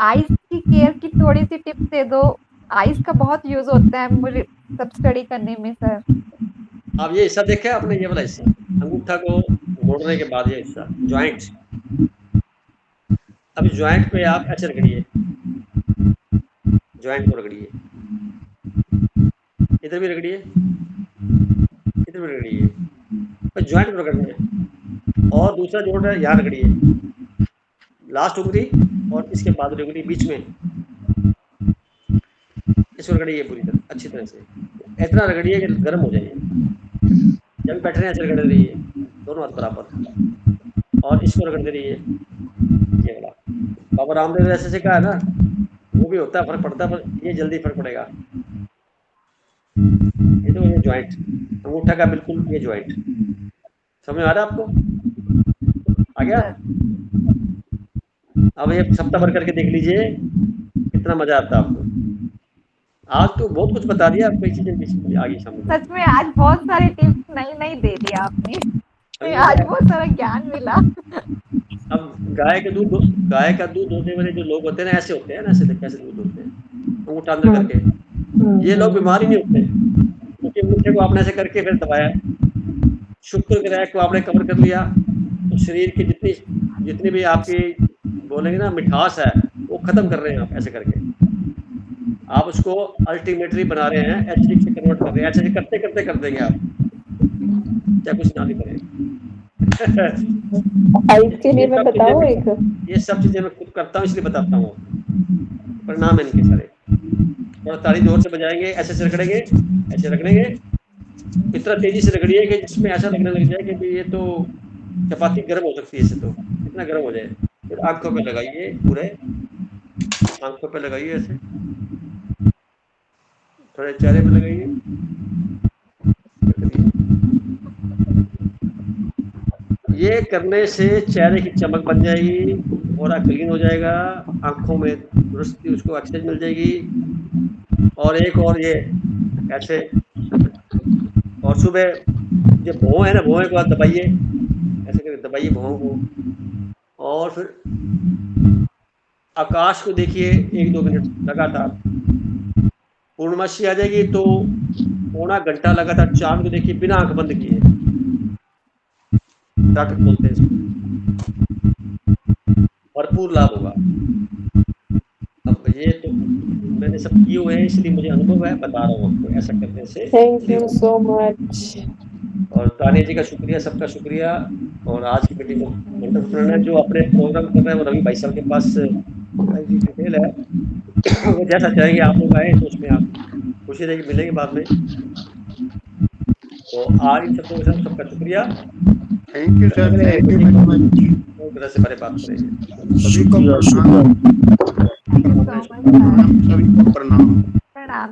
आइस की केयर की थोड़ी सी टिप्स दे दो, आइस का बहुत यूज होता है मुझे सब स्टडी करने में सर। आप ये हिस्सा देखा है आपने, ये वाला हिस्सा अंगूठा को मोड़ने के बाद, ये हिस्सा ज्वाइंट, अब ज्वाइंट पे आप ऐसे रगड़िए, ज्वाइंट को रगड़िए, इधर भी रगड़िए, इधर भी रगड़िए, पर ज्वाइंट को रगड़ना है। और दूसरा जोड़ है, यहाँ रगड़िए, लास्ट उंगली और इसके बाद उंगली बीच में, इसको रगड़िए पूरी तरह अच्छी तरह से, इतना रगड़िए कि गर्म हो जाइए। जब बैठ रहे हैं ऐसे रगड़ रहिए, दोनों हाथ बराबर, और इसको रगड़ते रहिए। ये वाला बाबा रामदेव ऐसे से कहा है ना, वो भी होता है, फर्क पड़ता है, पर ये जल्दी फर्क पड़ेगा। ये तो ये ज्वाइंट अंगूठा का बिल्कुल, ये ज्वाइंट समझ आ रहा है आपको? आ गया? अब ये सप्ताह भर करके देख लीजिए कितना मजा आता है आपको। आज तो बहुत कुछ बता दिया, कई चीजें आगे सामने। सच में आज बहुत सारे टिप्स नई दे दिया आपने, आज बहुत सारा ज्ञान मिला। अब गाय का दूध होने वाले जो लोग होते हैं ना, ऐसे होते हैं ना, ऐसे कैसे दूध होते हैं अंगूठा अंदर करके, ये लोग बीमार ही नहीं होते, क्योंकि अंगूठे को आपने ऐसे करके फिर दबाया, शुक्र ग्रह को आपने कवर कर लिया, तो शरीर की जितनी भी आपकी बोलेंगे ना मिठास है, वो खत्म कर रहे हैं आप ऐसे करके। आप उसको अल्टीमेटली बना रहे हैं, एचडी से कन्वर्ट कर रहे हैं, ऐसे करते करते कर देंगे आप, चाहे कुछ ना भी करें। आइस के लिए मैं बताऊं एक, ये सब चीजें मैं खुद करता हूँ इसलिए बताता हूँ, परिणाम है इनके सारे। थोड़ा ताली जोर से बजाएंगे, ऐसे रगड़ेंगे, ऐसे रगड़ेंगे, इतना तेजी से रगड़िए कि जिसमें ऐसा लगने लग जाए कि ये तो चपाती गर्म हो सकती है, इससे तो इतना गर्म हो जाए। फिर आंखों पे लगाइए, पूरे आंखों पे लगाइए, ऐसे थोड़े चेहरे पे लगाइए, ये करने से चेहरे की चमक बन जाएगी, और क्लीन हो जाएगा, आंखों में दुरुस्ती, उसको एक्सरसाइज मिल जाएगी। और एक और ये ऐसे, और सुबह जो भौं है ना, भौं को आप दबाइए, ऐसे करके दबाइए भौं को, और फिर आकाश को देखिए 1-2 मिनट लगातार, पूर्णमासी आ जाएगी तो पौना घंटा लगातार चांद को देखिए बिना आंख बंद किए, ताकत बोलते हैं, भरपूर लाभ होगा। अब ये तो मैंने सब किए हुए हैं, इसलिए मुझे अनुभव है, बता रहा हूँ आपको, ऐसा करने से। Thank you so much. और तानिया जी का शुक्रिया, सबका शुक्रिया। और आज की मीटिंग वंडरफुल है, जो अपने प्रोग्राम कर रहे हैं वो रवि भाई साहब के पास डिटेल है, वो जैसा चाहेंगे आप लोग आए तो उसमें आप खुशी रहेगी, मिलेंगे बाद में। तो आज इन सबको सबका शुक्रिया, thank you sir, thank you very much. तरह से हमारे बात करेंगे। सभी को प्रणाम, सभी को प्रणाम। प्रणाम।